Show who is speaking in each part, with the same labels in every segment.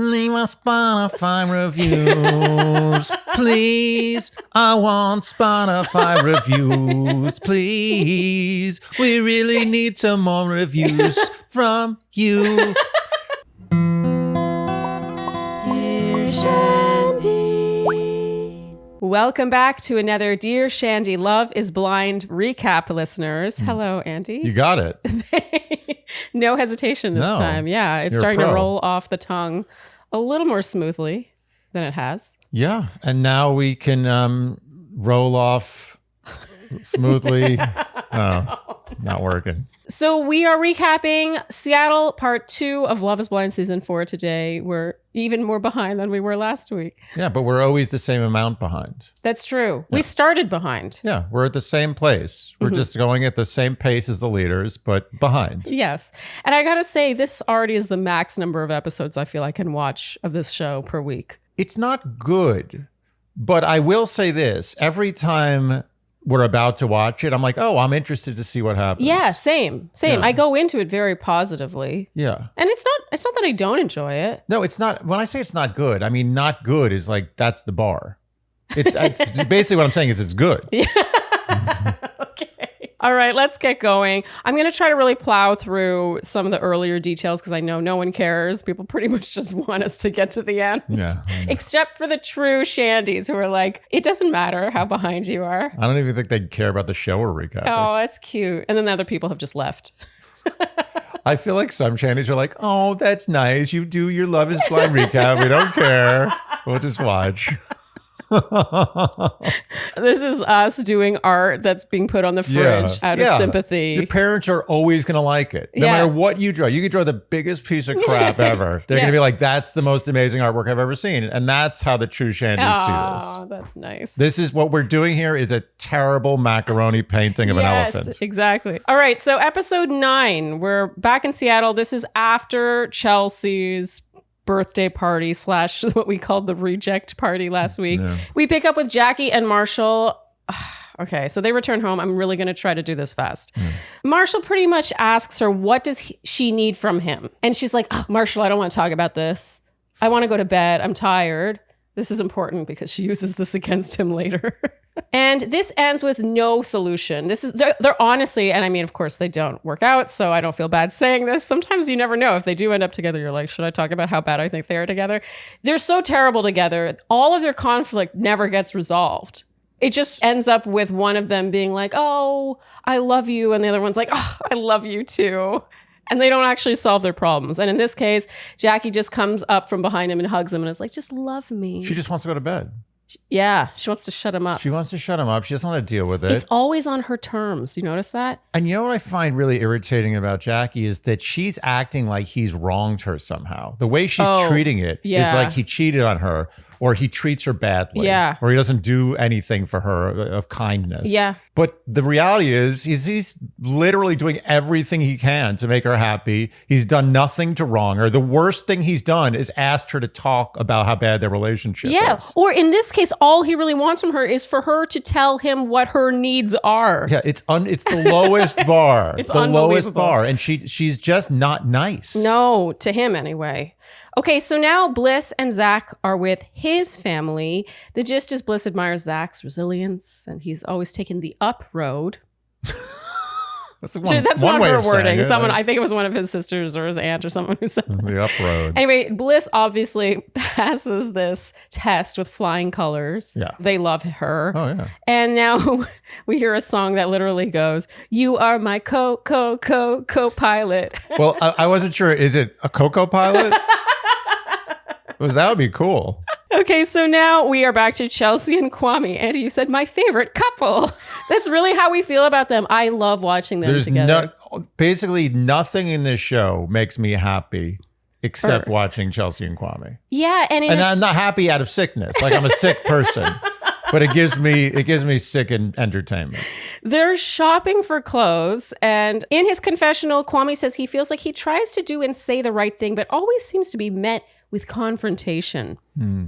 Speaker 1: Leave us Spotify reviews, please. I want Spotify reviews, please. We really need some more reviews from you.
Speaker 2: Dear Shandy. Welcome back to another Dear Shandy Love is Blind recap, listeners. Hello, Andy.
Speaker 1: You got it.
Speaker 2: No hesitation this time. Yeah, it's
Speaker 1: You're
Speaker 2: starting
Speaker 1: a
Speaker 2: to
Speaker 1: pro.
Speaker 2: roll off the tongue a little more smoothly than it has.
Speaker 1: Yeah, and now we can roll off smoothly. Oh, not working.
Speaker 2: So we are recapping Seattle Part 2 of Love is Blind Season 4 today. We're even more behind than we were last week.
Speaker 1: Yeah, but we're always the same amount behind.
Speaker 2: That's true. Yeah. We started behind.
Speaker 1: Yeah, we're at the same place. We're just going at the same pace as the leaders, but behind.
Speaker 2: Yes. And I gotta say, this already is the max number of episodes I feel I can watch of this show per week.
Speaker 1: It's not good, but I will say this. Every time we're about to watch it, I'm like, oh, I'm interested to see what happens.
Speaker 2: Yeah, same. Yeah. I go into it very positively.
Speaker 1: Yeah.
Speaker 2: And it's not that I don't enjoy it.
Speaker 1: No, it's not. When I say it's not good, I mean, not good is like, that's the bar. It's basically what I'm saying is it's good.
Speaker 2: Yeah. Okay. All right, let's get going. I'm going to try to really plow through some of the earlier details because I know no one cares. People pretty much just want us to get to the end.
Speaker 1: Yeah.
Speaker 2: Except for the true Shandies who are like, it doesn't matter how behind you are.
Speaker 1: I don't even think they'd care about the show we're recapping.
Speaker 2: Oh, that's cute. And then the other people have just left.
Speaker 1: I feel like some Shandies are like, oh, that's nice. You do your Love is Blind recap. We don't care. We'll just watch.
Speaker 2: This is us doing art that's being put on the fridge out of sympathy.
Speaker 1: Your parents are always going to like it. No matter what you draw. You could draw the biggest piece of crap ever. They're going to be like, that's the most amazing artwork I've ever seen. And that's how the true Shandies see this.
Speaker 2: Oh, that's nice.
Speaker 1: This is what we're doing here is a terrible macaroni painting of an elephant.
Speaker 2: Yes, exactly. All right. So episode 9, we're back in Seattle. This is after Chelsea's birthday party / what we called the reject party last week. Yeah. We pick up with Jackie and Marshall. Okay, so they return home. I'm really going to try to do this fast. Marshall pretty much asks her, what does she need from him? And she's like, oh, Marshall, I don't want to talk about this. I want to go to bed. I'm tired. This is important because she uses this against him later. And this ends with no solution. They're honestly, and I mean, of course, they don't work out, so I don't feel bad saying this. Sometimes you never know. If they do end up together, you're like, should I talk about how bad I think they are together? They're so terrible together. All of their conflict never gets resolved. It just ends up with one of them being like, oh, I love you. And the other one's like, oh, I love you too. And they don't actually solve their problems. And in this case, Jackie just comes up from behind him and hugs him and is like, just love me.
Speaker 1: She just wants to go to bed.
Speaker 2: Yeah, she wants to shut him up.
Speaker 1: She wants to shut him up. She doesn't want to deal with it.
Speaker 2: It's always on her terms. You notice that?
Speaker 1: And you know what I find really irritating about Jackie is that she's acting like he's wronged her somehow. The way she's treating it is like he cheated on her, or he treats her badly, or he doesn't do anything for her of kindness.
Speaker 2: Yeah.
Speaker 1: But the reality is he's literally doing everything he can to make her happy. He's done nothing to wrong her. The worst thing he's done is asked her to talk about how bad their relationship is.
Speaker 2: Or in this case, all he really wants from her is for her to tell him what her needs are.
Speaker 1: Yeah, it's the lowest bar.
Speaker 2: It's
Speaker 1: the lowest bar. And she's just not nice.
Speaker 2: No, to him anyway. Okay, so now Bliss and Zach are with his family. The gist is Bliss admires Zach's resilience, and he's always taken the up road.
Speaker 1: That's
Speaker 2: not her wording. I think it was one of his sisters or his aunt or someone who said that.
Speaker 1: The up road.
Speaker 2: Anyway, Bliss obviously passes this test with flying colors.
Speaker 1: Yeah.
Speaker 2: They love her.
Speaker 1: Oh, yeah.
Speaker 2: And now we hear a song that literally goes, you are my co-pilot.
Speaker 1: Well, I wasn't sure. Is it a Coco pilot? Because that would be cool.
Speaker 2: Okay, so now we are back to Chelsea and Kwame. Andy, you said my favorite couple. That's really how we feel about them. I love watching them together.
Speaker 1: Basically, nothing in this show makes me happy except watching Chelsea and Kwame.
Speaker 2: Yeah, and
Speaker 1: I'm not happy out of sickness. Like I'm a sick person. But it gives me sick entertainment.
Speaker 2: They're shopping for clothes, and in his confessional, Kwame says he feels like he tries to do and say the right thing, but always seems to be met with confrontation.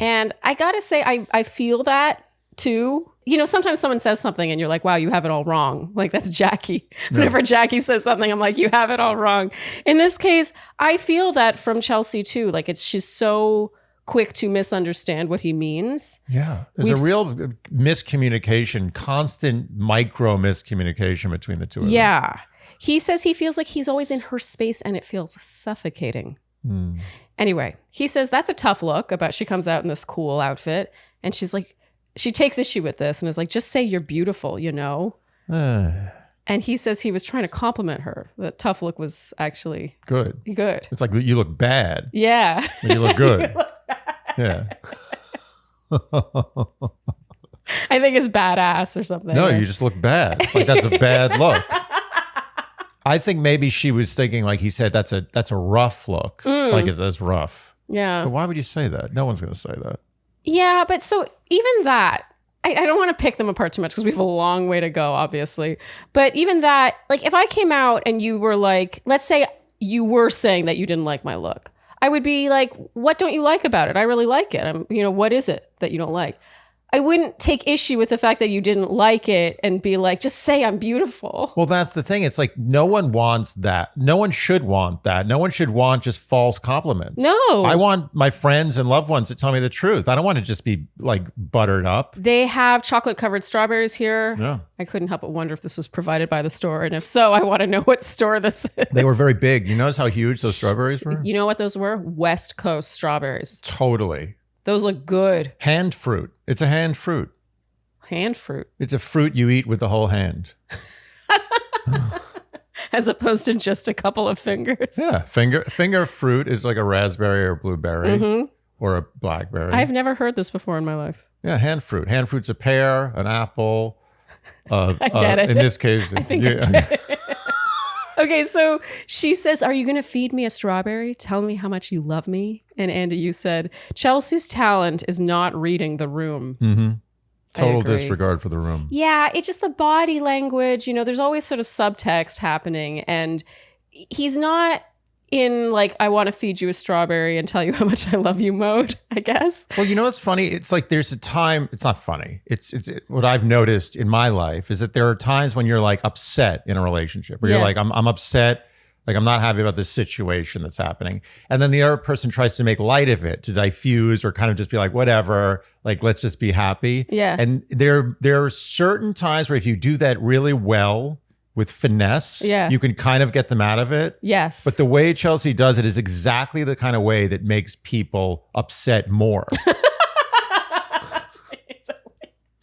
Speaker 2: And I gotta say, I feel that too. sometimes someone says something and you're like, wow, you have it all wrong. Like, that's Jackie. Whenever Jackie says something, I'm like, you have it all wrong. In this case, I feel that from Chelsea too. Like, she's so quick to misunderstand what he means.
Speaker 1: Yeah. There's a real miscommunication, constant micro miscommunication between the two of them.
Speaker 2: Yeah. He says he feels like he's always in her space and it feels suffocating. Anyway, he says that's a tough look about she comes out in this cool outfit and she's like, she takes issue with this and is like, just say you're beautiful, And he says he was trying to compliment her. The tough look was actually
Speaker 1: good. It's like, you look bad.
Speaker 2: Yeah.
Speaker 1: You look good. Yeah.
Speaker 2: I think it's badass or something.
Speaker 1: No, you just look bad. Like, that's a bad look. I think maybe she was thinking, like he said, that's a rough look. Like, it's rough.
Speaker 2: Yeah.
Speaker 1: But why would you say that? No one's going to say that.
Speaker 2: Yeah, but so even that, I don't want to pick them apart too much because we have a long way to go, obviously. But even that, like, if I came out and you were like, let's say you were saying that you didn't like my look, I would be like, what don't you like about it? I really like it. What is it that you don't like? I wouldn't take issue with the fact that you didn't like it and be like, just say I'm beautiful.
Speaker 1: Well, that's the thing. It's like, no one wants that. No one should want that. No one should want just false compliments.
Speaker 2: No.
Speaker 1: I want my friends and loved ones to tell me the truth. I don't want to just be like buttered up.
Speaker 2: They have chocolate covered strawberries here.
Speaker 1: Yeah.
Speaker 2: I couldn't help but wonder if this was provided by the store. And if so, I want to know what store this is.
Speaker 1: They were very big. You notice how huge those strawberries were?
Speaker 2: You know what those were? West Coast strawberries.
Speaker 1: Totally.
Speaker 2: Those look good.
Speaker 1: Hand fruit. It's a hand fruit.
Speaker 2: Hand fruit.
Speaker 1: It's a fruit you eat with the whole hand.
Speaker 2: As opposed to just a couple of fingers.
Speaker 1: Yeah. Finger fruit is like a raspberry or blueberry or a blackberry.
Speaker 2: I've never heard this before in my life.
Speaker 1: Yeah, hand fruit. Hand fruit's a pear, an apple.
Speaker 2: I get it.
Speaker 1: In this case.
Speaker 2: I think I get it. Okay, so she says, are you going to feed me a strawberry? Tell me how much you love me. And Andy, you said, Chelsea's talent is not reading the room.
Speaker 1: Mm-hmm. Total disregard for the room.
Speaker 2: Yeah, it's just the body language. There's always sort of subtext happening. And he's not in like, I want to feed you a strawberry and tell you how much I love you mode, I guess.
Speaker 1: Well, what's funny? It's like there's a time, it's not funny. It's what I've noticed in my life is that there are times when you're like upset in a relationship where you're like, I'm upset. Like, I'm not happy about this situation that's happening. And then the other person tries to make light of it, to diffuse or kind of just be like, whatever, like, let's just be happy.
Speaker 2: Yeah.
Speaker 1: And there are certain times where if you do that really well, with finesse, you can kind of get them out of it.
Speaker 2: Yes.
Speaker 1: But the way Chelsea does it is exactly the kind of way that makes people upset more.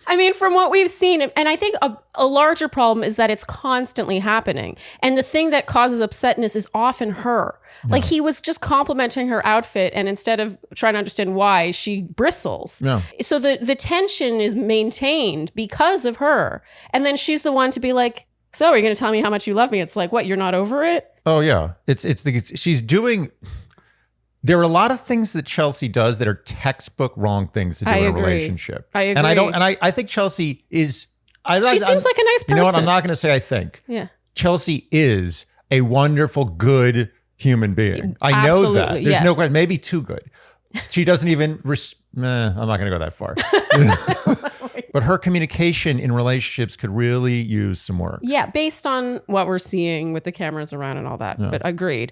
Speaker 2: I mean, from what we've seen, and I think a larger problem is that it's constantly happening. And the thing that causes upsetness is often her. No. Like, he was just complimenting her outfit, and instead of trying to understand why, she bristles. No. So the tension is maintained because of her. And then she's the one to be like, so are you going to tell me how much you love me? It's like, what, you're not over it?
Speaker 1: Oh, yeah. She's doing... There are a lot of things that Chelsea does that are textbook wrong things to do in a relationship.
Speaker 2: I agree.
Speaker 1: And I think Chelsea is...
Speaker 2: She seems like a nice person.
Speaker 1: You know what? I'm not going to say I think.
Speaker 2: Yeah.
Speaker 1: Chelsea is a wonderful, good human being. I know that. There's no question. Maybe too good. She doesn't even... I'm not going to go that far. But her communication in relationships could really use some work.
Speaker 2: Yeah, based on what we're seeing with the cameras around and all that. Yeah. But agreed.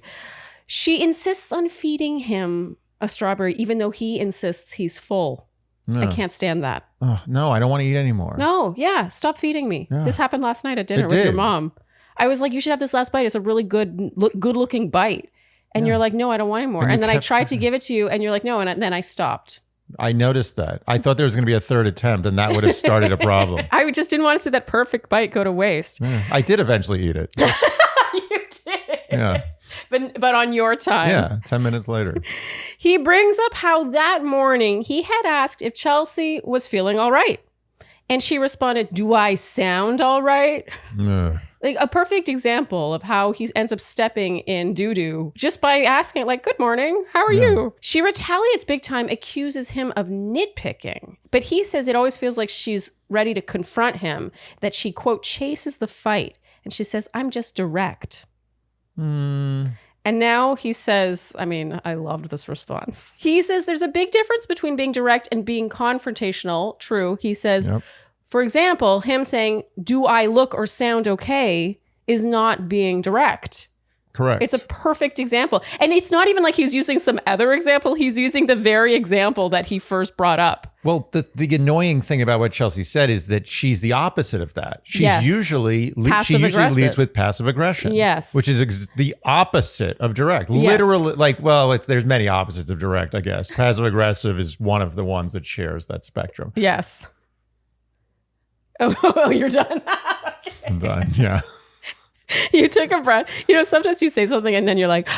Speaker 2: She insists on feeding him a strawberry, even though he insists he's full. No. I can't stand that.
Speaker 1: Oh, no, I don't want to eat anymore.
Speaker 2: No, yeah, stop feeding me. Yeah. This happened last night at dinner with your mom. I was like, you should have this last bite. It's a really good-looking bite. And you're like, no, I don't want any more. And then I tried to give it to you, and you're like, no, and then I stopped.
Speaker 1: I noticed that. I thought there was going to be a third attempt, and that would have started a problem.
Speaker 2: I just didn't want to see that perfect bite go to waste.
Speaker 1: Yeah, I did eventually eat it.
Speaker 2: You did.
Speaker 1: Yeah.
Speaker 2: But on your time.
Speaker 1: Yeah, 10 minutes later.
Speaker 2: He brings up how that morning he had asked if Chelsea was feeling all right. And she responded, do I sound all right? Like a perfect example of how he ends up stepping in doo-doo just by asking, like, good morning, how are you? She retaliates big time, accuses him of nitpicking. But he says it always feels like she's ready to confront him, that she, quote, chases the fight. And she says, I'm just direct. And now he says, I mean, I loved this response. He says there's a big difference between being direct and being confrontational. True. He says, For example, him saying, do I look or sound okay, is not being direct.
Speaker 1: Correct.
Speaker 2: It's a perfect example. And it's not even like he's using some other example. He's using the very example that he first brought up.
Speaker 1: Well, the annoying thing about what Chelsea said is that she's the opposite of that. She usually leads with passive aggression.
Speaker 2: Yes.
Speaker 1: Which is the opposite of direct.
Speaker 2: Yes.
Speaker 1: Literally, there's many opposites of direct, I guess. Passive aggressive is one of the ones that shares that spectrum.
Speaker 2: Yes. Oh, you're done.
Speaker 1: Okay. I'm done, yeah.
Speaker 2: You took a breath. Sometimes you say something and then you're like...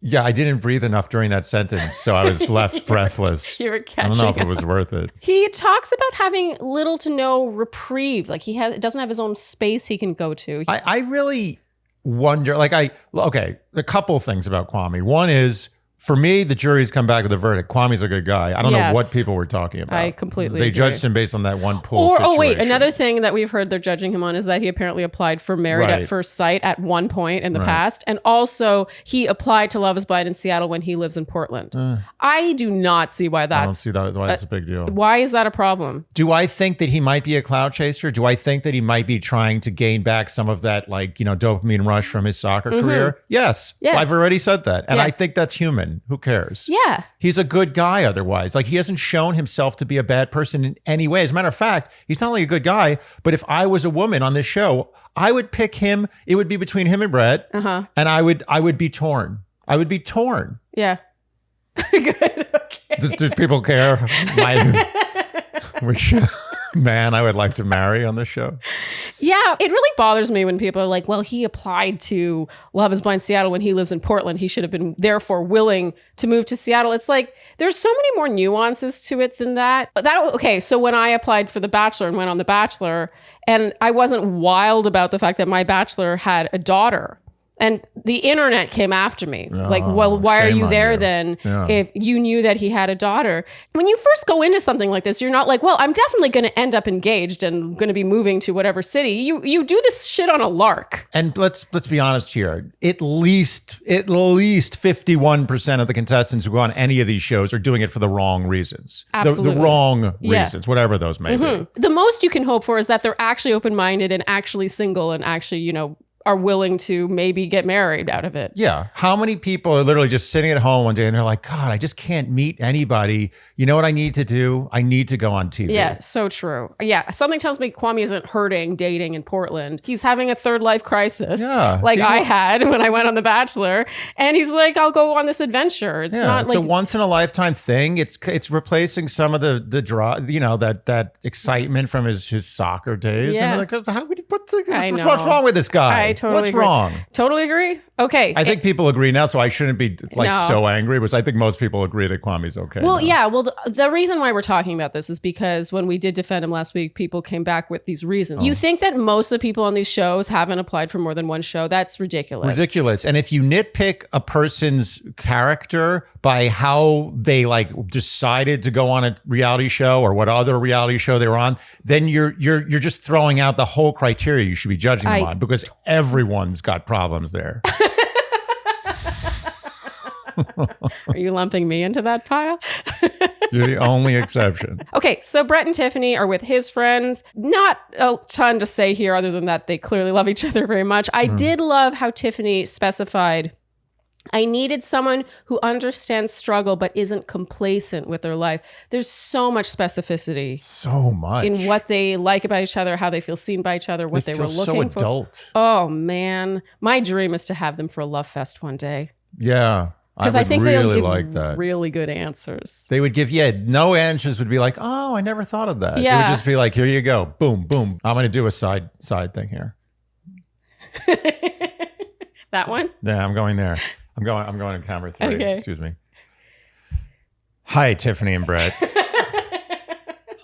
Speaker 1: Yeah, I didn't breathe enough during that sentence, so I was left breathless.
Speaker 2: You were catching
Speaker 1: I don't know if it was worth it.
Speaker 2: He talks about having little to no reprieve. Like doesn't have his own space he can go to.
Speaker 1: I really wonder, a couple things about Kwame. One is, for me, the jury's come back with a verdict. Kwame's a good guy. I don't know what people were talking about.
Speaker 2: I completely
Speaker 1: They
Speaker 2: agree.
Speaker 1: Judged him based on that one pool situation.
Speaker 2: Oh, wait. Another thing that we've heard they're judging him on is that he apparently applied for Married at First Sight at one point in the past. And also, he applied to Love is Blind in Seattle when he lives in Portland. I do not see why
Speaker 1: I don't see why that's a big deal.
Speaker 2: Why is that a problem?
Speaker 1: Do I think that he might be a clout chaser? Do I think that he might be trying to gain back some of that, dopamine rush from his soccer career? Yes. I've already said that. And I think that's human. Who cares?
Speaker 2: Yeah.
Speaker 1: He's a good guy otherwise. He hasn't shown himself to be a bad person in any way. As a matter of fact, he's not only a good guy, but if I was a woman on this show, I would pick him. It would be between him and Brett. And I would be torn. I would be torn.
Speaker 2: Yeah. Good. Okay.
Speaker 1: Does people care which man I would like to marry on this show?
Speaker 2: Yeah, it really bothers me when people are like, well, he applied to Love is Blind Seattle when he lives in Portland. He should have been therefore willing to move to Seattle. It's like, there's so many more nuances to it than that. Okay, so when I applied for The Bachelor and went on The Bachelor, and I wasn't wild about the fact that my bachelor had a daughter. And the internet came after me. Why are you there then if you knew that he had a daughter? When you first go into something like this, you're not like, well, I'm definitely going to end up engaged and going to be moving to whatever city. You do this shit on a lark.
Speaker 1: And let's be honest here. At least 51% of the contestants who go on any of these shows are doing it for the wrong reasons.
Speaker 2: Absolutely.
Speaker 1: The wrong reasons, whatever those may be.
Speaker 2: The most you can hope for is that they're actually open-minded and actually single and actually, are willing to maybe get married out of it.
Speaker 1: Yeah. How many people are literally just sitting at home one day and they're like, God, I just can't meet anybody. You know what I need to do? I need to go on TV.
Speaker 2: Yeah, so true. Yeah, something tells me Kwame isn't hurting dating in Portland. He's having a third life crisis I had when I went on The Bachelor. And he's like, I'll go on this adventure. It's
Speaker 1: a once in a lifetime thing. It's replacing some of the draw, that excitement from his soccer days.
Speaker 2: Yeah.
Speaker 1: And what's wrong with this guy?
Speaker 2: Totally
Speaker 1: What's
Speaker 2: agree.
Speaker 1: wrong?
Speaker 2: Totally agree. Okay.
Speaker 1: I think people agree now, so I shouldn't be so angry, because I think most people agree that Kwame's okay.
Speaker 2: Well,
Speaker 1: now.
Speaker 2: yeah. Well, the reason why we're talking about this is because when we did defend him last week, people came back with these reasons. You think that most of the people on these shows haven't applied for more than one show? That's ridiculous.
Speaker 1: Ridiculous. And if you nitpick a person's character by how they decided to go on a reality show or what other reality show they were on, then you're just throwing out the whole criteria you should be judging them on, because everyone's got problems there.
Speaker 2: Are you lumping me into that pile?
Speaker 1: You're the only exception.
Speaker 2: Okay, so Brett and Tiffany are with his friends. Not a ton to say here other than that they clearly love each other very much. I did love how Tiffany specified, I needed someone who understands struggle but isn't complacent with their life. There's so much specificity.
Speaker 1: So much.
Speaker 2: In what they like about each other, how they feel seen by each other, what they were looking for.
Speaker 1: So adult.
Speaker 2: Oh, man. My dream is to have them for a love fest one day.
Speaker 1: Yeah.
Speaker 2: Because I think
Speaker 1: really
Speaker 2: they'll give
Speaker 1: like that.
Speaker 2: really good answers.
Speaker 1: They would give, no answers would be like, oh, I never thought of that.
Speaker 2: Yeah.
Speaker 1: It would just be like, here you go. Boom, boom. I'm going to do a side thing here.
Speaker 2: That one?
Speaker 1: Yeah, I'm going there. I'm going to camera 3.
Speaker 2: Okay.
Speaker 1: Excuse me. Hi, Tiffany and Brett.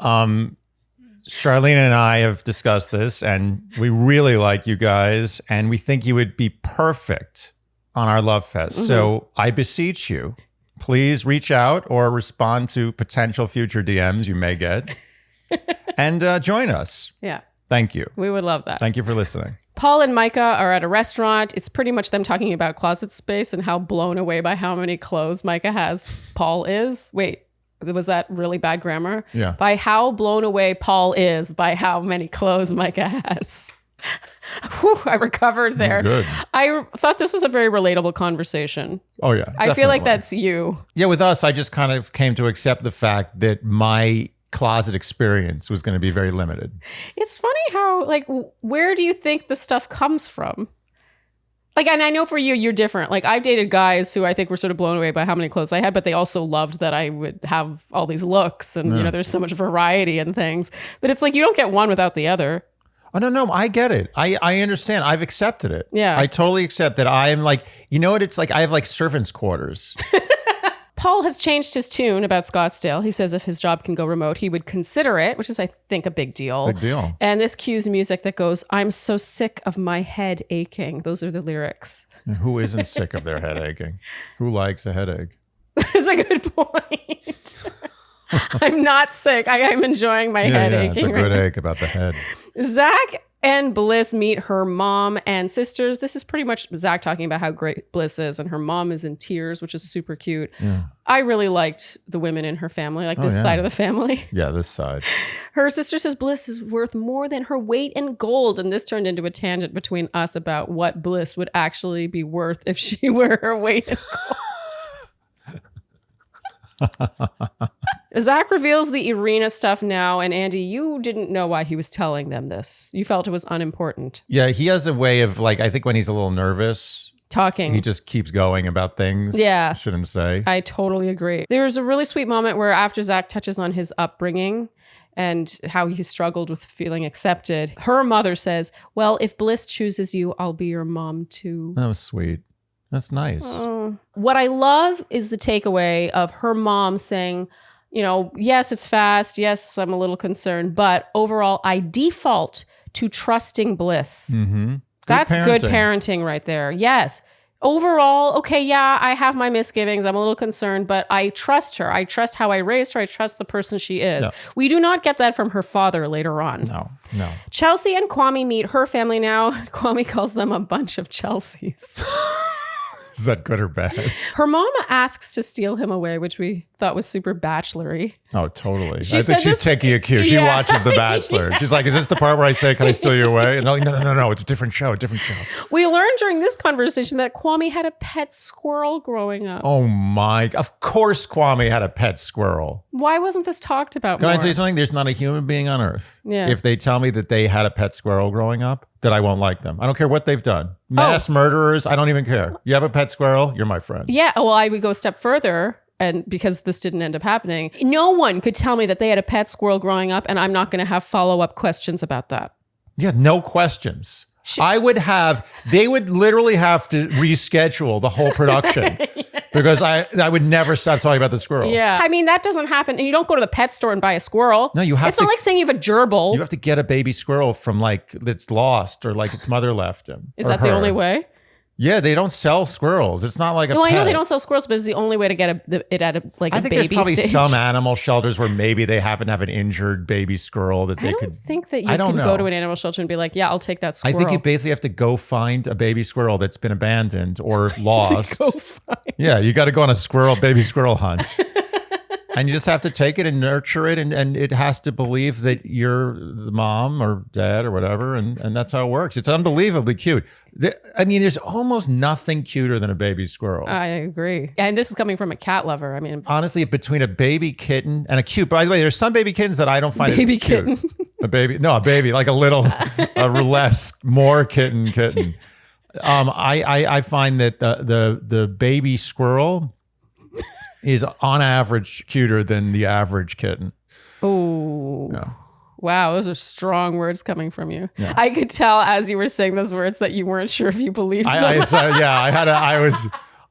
Speaker 1: Sharleen and I have discussed this, and we really like you guys, and we think you would be perfect on our Love Fest. So I beseech you, please reach out or respond to potential future DMs you may get and join us.
Speaker 2: Yeah.
Speaker 1: Thank you.
Speaker 2: We would love that.
Speaker 1: Thank you for listening.
Speaker 2: Paul and Micah are at a restaurant. It's pretty much them talking about closet space and how blown away by how many clothes Micah has. Paul is. Wait, Was that really bad grammar?
Speaker 1: Yeah.
Speaker 2: By how blown away Paul is by how many clothes Micah has. Whew, I recovered there.
Speaker 1: Good.
Speaker 2: I thought this was a very relatable conversation.
Speaker 1: Oh, yeah.
Speaker 2: I feel like that's you.
Speaker 1: Yeah, with us, I just kind of came to accept the fact that my closet experience was going to be very limited.
Speaker 2: It's funny how, like, where do you think the stuff comes from? Like, and I know for you, you're different. Like, I've dated guys who I think were sort of blown away by how many clothes I had, but they also loved that I would have all these looks and, there's so much variety and things. But it's like, you don't get one without the other.
Speaker 1: Oh, no, I get it. I understand. I've accepted it.
Speaker 2: Yeah.
Speaker 1: I totally accept that. I am like, you know what it's like? I have like servants' quarters.
Speaker 2: Paul has changed his tune about Scottsdale. He says if his job can go remote, he would consider it, which is, I think, a big deal.
Speaker 1: Big deal.
Speaker 2: And this cues music that goes, I'm so sick of my head aching. Those are the lyrics.
Speaker 1: And who isn't sick of their head aching? Who likes a headache?
Speaker 2: That's a good point. I'm not sick. I'm enjoying my head aching.
Speaker 1: It's a good ache about the head.
Speaker 2: Zach and Bliss meet her mom and sisters. This is pretty much Zach talking about how great Bliss is, and her mom is in tears, which is super cute. Yeah. I really liked the women in her family, like this side of the family.
Speaker 1: Yeah, this side.
Speaker 2: Her sister says Bliss is worth more than her weight in gold, and this turned into a tangent between us about what Bliss would actually be worth if she were her weight in gold. Zach reveals the Irina stuff now, and Andy, you didn't know why he was telling them this. You felt it was unimportant.
Speaker 1: Yeah, he has a way of, like, I think when he's a little nervous,
Speaker 2: talking,
Speaker 1: he just keeps going about things.
Speaker 2: Yeah.
Speaker 1: Shouldn't say.
Speaker 2: I totally agree. There's a really sweet moment where after Zach touches on his upbringing and how he struggled with feeling accepted, her mother says, well, if Bliss chooses you, I'll be your mom too.
Speaker 1: That was sweet. That's nice.
Speaker 2: What I love is the takeaway of her mom saying, yes, it's fast. Yes, I'm a little concerned. But overall, I default to trusting Bliss.
Speaker 1: Mm-hmm.
Speaker 2: That's good parenting right there. Yes. Overall, okay, yeah, I have my misgivings. I'm a little concerned, but I trust her. I trust how I raised her. I trust the person she is. No. We do not get that from her father later on.
Speaker 1: No.
Speaker 2: Chelsea and Kwame meet her family now. Kwame calls them a bunch of Chelseas.
Speaker 1: Is that good or bad?
Speaker 2: Her mom asks to steal him away, which we thought was super bachelory.
Speaker 1: Oh, totally. I think she's taking a cue. She watches The Bachelor. She's like, is this the part where I say, can I steal you away? And they're like, no. It's a different show.
Speaker 2: We learned during this conversation that Kwame had a pet squirrel growing up.
Speaker 1: Oh my. Of course Kwame had a pet squirrel.
Speaker 2: Why wasn't this talked about more?
Speaker 1: Can I tell you something? There's not a human being on earth.
Speaker 2: Yeah.
Speaker 1: If they tell me that they had a pet squirrel growing up, that I won't like them. I don't care what they've done. Mass murderers, I don't even care. You have a pet squirrel, you're my friend.
Speaker 2: Yeah, well, I would go a step further, and because this didn't end up happening, no one could tell me that they had a pet squirrel growing up, and I'm not going to have follow-up questions about that.
Speaker 1: Yeah, no questions. They would literally have to reschedule the whole production. Because I would never stop talking about the squirrel.
Speaker 2: Yeah. I mean, that doesn't happen. And you don't go to the pet store and buy a squirrel.
Speaker 1: No, you have
Speaker 2: It's not like saying you have a gerbil.
Speaker 1: You have to get a baby squirrel from that's lost or like its mother left him.
Speaker 2: Is that the only way?
Speaker 1: Yeah, they don't sell squirrels. It's not like a pet.
Speaker 2: I know they don't sell squirrels, but it's the only way to get it at a baby
Speaker 1: I think there's probably some animal shelters where maybe they happen to have an injured baby squirrel that they could.
Speaker 2: I don't think that you can go to an animal shelter and be like, yeah, I'll take that squirrel.
Speaker 1: I think you basically have to go find a baby squirrel that's been abandoned or lost. Yeah, you got to go on a baby squirrel hunt. And you just have to take it and nurture it, and it has to believe that you're the mom or dad or whatever, and that's how it works. It's unbelievably cute. There's almost nothing cuter than a baby squirrel.
Speaker 2: I agree. And this is coming from a cat lover. I mean,
Speaker 1: honestly, between a baby kitten and a cute, by the way, there's some baby kittens that I don't find
Speaker 2: baby
Speaker 1: as cute.
Speaker 2: Kitten.
Speaker 1: A baby, like a less, more kitten. I find that the baby squirrel is on average cuter than the average kitten.
Speaker 2: Oh.
Speaker 1: Yeah.
Speaker 2: Wow, those are strong words coming from you.
Speaker 1: Yeah.
Speaker 2: I could tell as you were saying those words that you weren't sure if you believed them.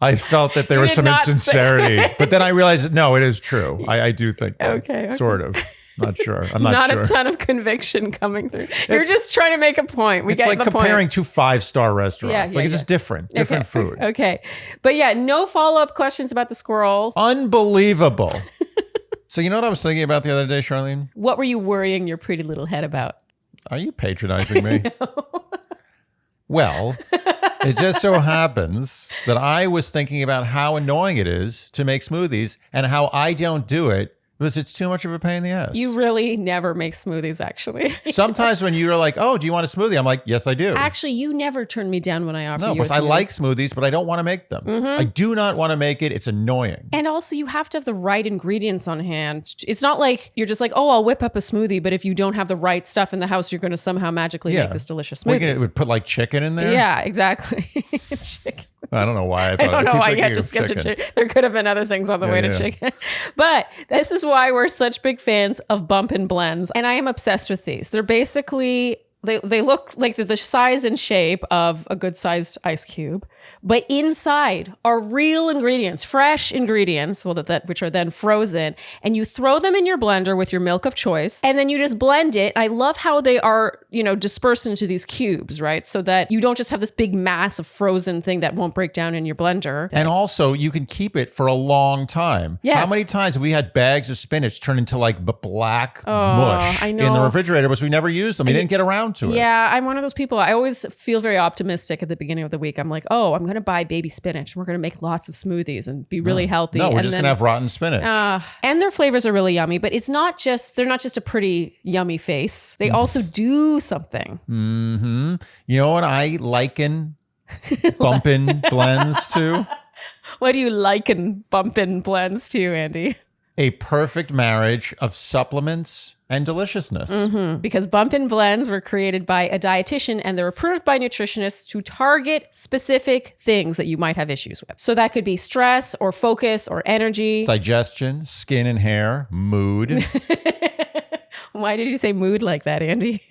Speaker 1: I felt that there was some insincerity, but then I realized, no, it is true. I do think that.
Speaker 2: Okay.
Speaker 1: Sort of. Not sure. I'm not sure.
Speaker 2: Not a ton of conviction coming through. You're just trying to make a point.
Speaker 1: It's like comparing two 5-star restaurants. It's just different food.
Speaker 2: Okay. But yeah, no follow-up questions about the squirrel.
Speaker 1: Unbelievable. So you know what I was thinking about the other day, Sharleen?
Speaker 2: What were you worrying your pretty little head about?
Speaker 1: Are you patronizing me? Well, it just so happens that I was thinking about how annoying it is to make smoothies and how I don't do it Because it's too much of a pain in the ass.
Speaker 2: You really never make smoothies, actually.
Speaker 1: Sometimes when you're like, oh, do you want a smoothie? I'm like, yes, I do.
Speaker 2: Actually, you never turn me down when I offer you a smoothie.
Speaker 1: No, because I like smoothies, but I don't want to make them. I do not want to make it. It's annoying.
Speaker 2: And also, you have to have the right ingredients on hand. It's not like you're just like, oh, I'll whip up a smoothie, but if you don't have the right stuff in the house, you're going to somehow magically make this delicious smoothie.
Speaker 1: We would put like chicken in there?
Speaker 2: Yeah, exactly. Chicken.
Speaker 1: I don't know why I thought
Speaker 2: I don't know why you had to skip to chicken. There could have been other things on the way to chicken. But this is why we're such big fans of bump and blends. And I am obsessed with these. They're basically, they look like the size and shape of a good sized ice cube. But inside are real ingredients, fresh ingredients, which are then frozen. And you throw them in your blender with your milk of choice. And then you just blend it. I love how they are, dispersed into these cubes, right? So that you don't just have this big mass of frozen thing that won't break down in your blender.
Speaker 1: And also, you can keep it for a long time.
Speaker 2: Yes.
Speaker 1: How many times have we had bags of spinach turn into like black mush in the refrigerator because we never used them? We didn't get around to it.
Speaker 2: Yeah, I'm one of those people. I always feel very optimistic at the beginning of the week. I'm like, I'm going to buy baby spinach. We're going to make lots of smoothies and be really healthy.
Speaker 1: No, we're just going to have rotten spinach.
Speaker 2: And their flavors are really yummy, but they're not just a pretty yummy face. They also do something.
Speaker 1: Mm-hmm. You know what I liken bumpin' blends to?
Speaker 2: What do you liken bumpin' blends to, Andy?
Speaker 1: A perfect marriage of supplements and deliciousness.
Speaker 2: Because bump-in blends were created by a dietitian and they're approved by nutritionists to target specific things that you might have issues with. So that could be stress or focus or energy.
Speaker 1: Digestion, skin and hair, mood.
Speaker 2: Why did you say mood like that, Andy?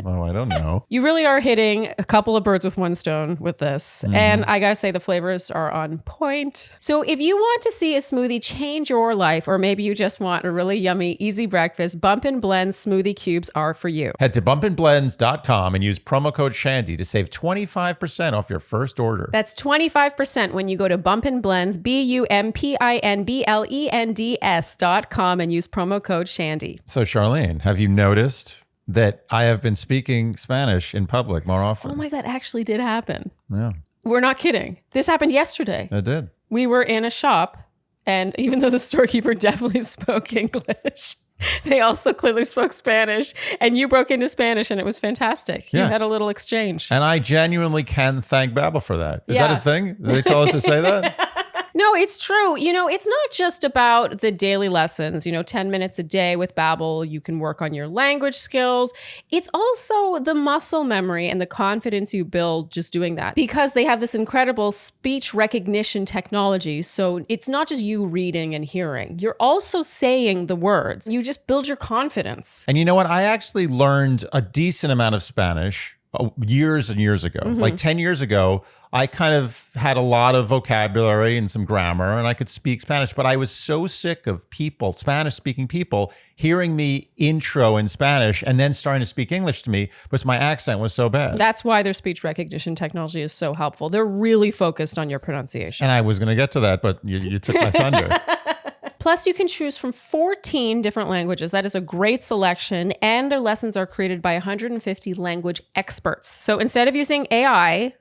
Speaker 1: Oh, I don't know.
Speaker 2: You really are hitting a couple of birds with one stone with this. And I gotta say the flavors are on point. So if you want to see a smoothie change your life, or maybe you just want a really yummy, easy breakfast, Bump and Blend smoothie cubes are for you.
Speaker 1: Head to bumpandblends.com and use promo code Shandy to save 25% off your first order.
Speaker 2: That's 25% when you go to Bump and Blends, bumpinblends.com and use promo code Shandy.
Speaker 1: So Sharleen, have you noticed that I have been speaking Spanish in public more often?
Speaker 2: Oh my God, that actually did happen.
Speaker 1: Yeah.
Speaker 2: We're not kidding. This happened yesterday.
Speaker 1: It did.
Speaker 2: We were in a shop, and even though the storekeeper definitely spoke English, they also clearly spoke Spanish, and you broke into Spanish, and it was fantastic. You had a little exchange.
Speaker 1: And I genuinely can thank Babbel for that. Is that a thing? Did they tell us to say that?
Speaker 2: No, it's true. It's not just about the daily lessons, 10 minutes a day with Babbel, you can work on your language skills. It's also the muscle memory and the confidence you build just doing that, because they have this incredible speech recognition technology. So it's not just you reading and hearing. You're also saying the words. You just build your confidence.
Speaker 1: And you know what? I actually learned a decent amount of Spanish years and years ago. Like 10 years ago, I kind of had a lot of vocabulary and some grammar, and I could speak Spanish, but I was so sick of people, Spanish-speaking people, hearing me intro in Spanish and then starting to speak English to me because my accent was so bad.
Speaker 2: That's why their speech recognition technology is so helpful. They're really focused on your pronunciation.
Speaker 1: And I was going to get to that, but you took my thunder.
Speaker 2: Plus, you can choose from 14 different languages. That is a great selection. And their lessons are created by 150 language experts. So instead of using AI,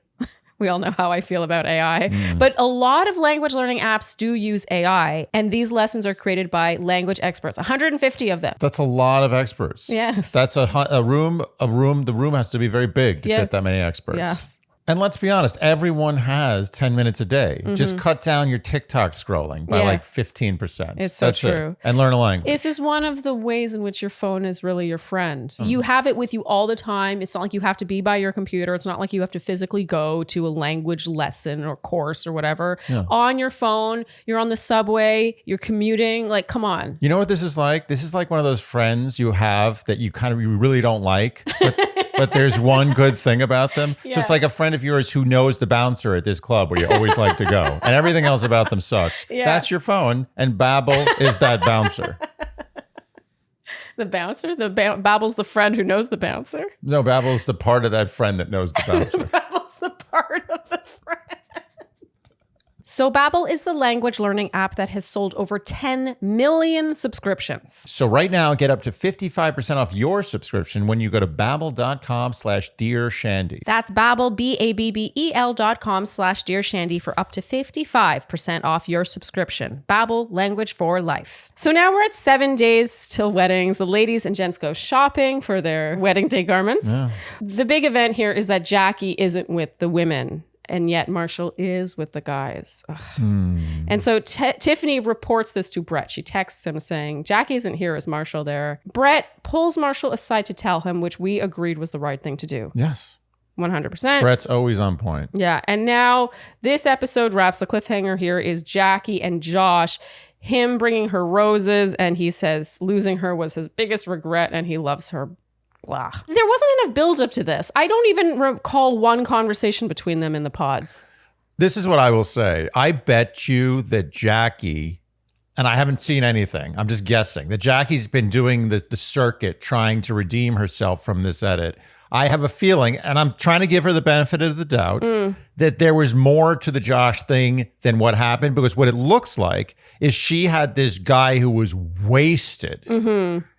Speaker 2: we all know how I feel about AI, but a lot of language learning apps do use AI. And these lessons are created by language experts, 150 of them.
Speaker 1: That's a lot of experts.
Speaker 2: Yes.
Speaker 1: That's a room. The room has to be very big to fit that many experts.
Speaker 2: Yes.
Speaker 1: And let's be honest, everyone has 10 minutes a day. Just cut down your TikTok scrolling by like 15%.
Speaker 2: It's so true.
Speaker 1: And learn a language.
Speaker 2: This is one of the ways in which your phone is really your friend. You have it with you all the time. It's not like you have to be by your computer. It's not like you have to physically go to a language lesson or course or whatever. On your phone, you're on the subway, you're commuting. Like, come on.
Speaker 1: You know what this is like? This is like one of those friends you have that you really don't like, but there's one good thing about them. Yeah. So it's like a friend of yours who knows the bouncer at this club where you always like to go, and everything else about them sucks. Yeah. That's your phone, and Babbel is that bouncer.
Speaker 2: The bouncer? Babbel's the friend who knows the bouncer?
Speaker 1: No, Babbel's the part of that friend that knows the bouncer.
Speaker 2: Babbel's the part of the friend. So Babbel is the language learning app that has sold over 10 million subscriptions.
Speaker 1: So right now, get up to 55% off your subscription when you go to babbel.com/dearshandy.
Speaker 2: That's Babbel, BABBEL.com/dearshandy for up to 55% off your subscription. Babbel, language for life. So now we're at 7 days till weddings. The ladies and gents go shopping for their wedding day garments. Yeah. The big event here is that Jackie isn't with the women. And yet Marshall is with the guys. And so Tiffany reports this to Brett. She texts him saying, Jackie isn't here, is Marshall there? Brett pulls Marshall aside to tell him, which we agreed was the right thing to do.
Speaker 1: Yes.
Speaker 2: 100%.
Speaker 1: Brett's always on point.
Speaker 2: Yeah. And now this episode wraps. The cliffhanger here is Jackie and Josh, him bringing her roses. And he says losing her was his biggest regret and he loves her. Blah. There wasn't enough buildup to this. I don't even recall one conversation between them in the pods.
Speaker 1: This is what I will say. I bet you that Jackie, and I haven't seen anything, I'm just guessing, that Jackie's been doing the circuit trying to redeem herself from this edit. I have a feeling, and I'm trying to give her the benefit of the doubt, that there was more to the Josh thing than what happened, because what it looks like is she had this guy who was wasted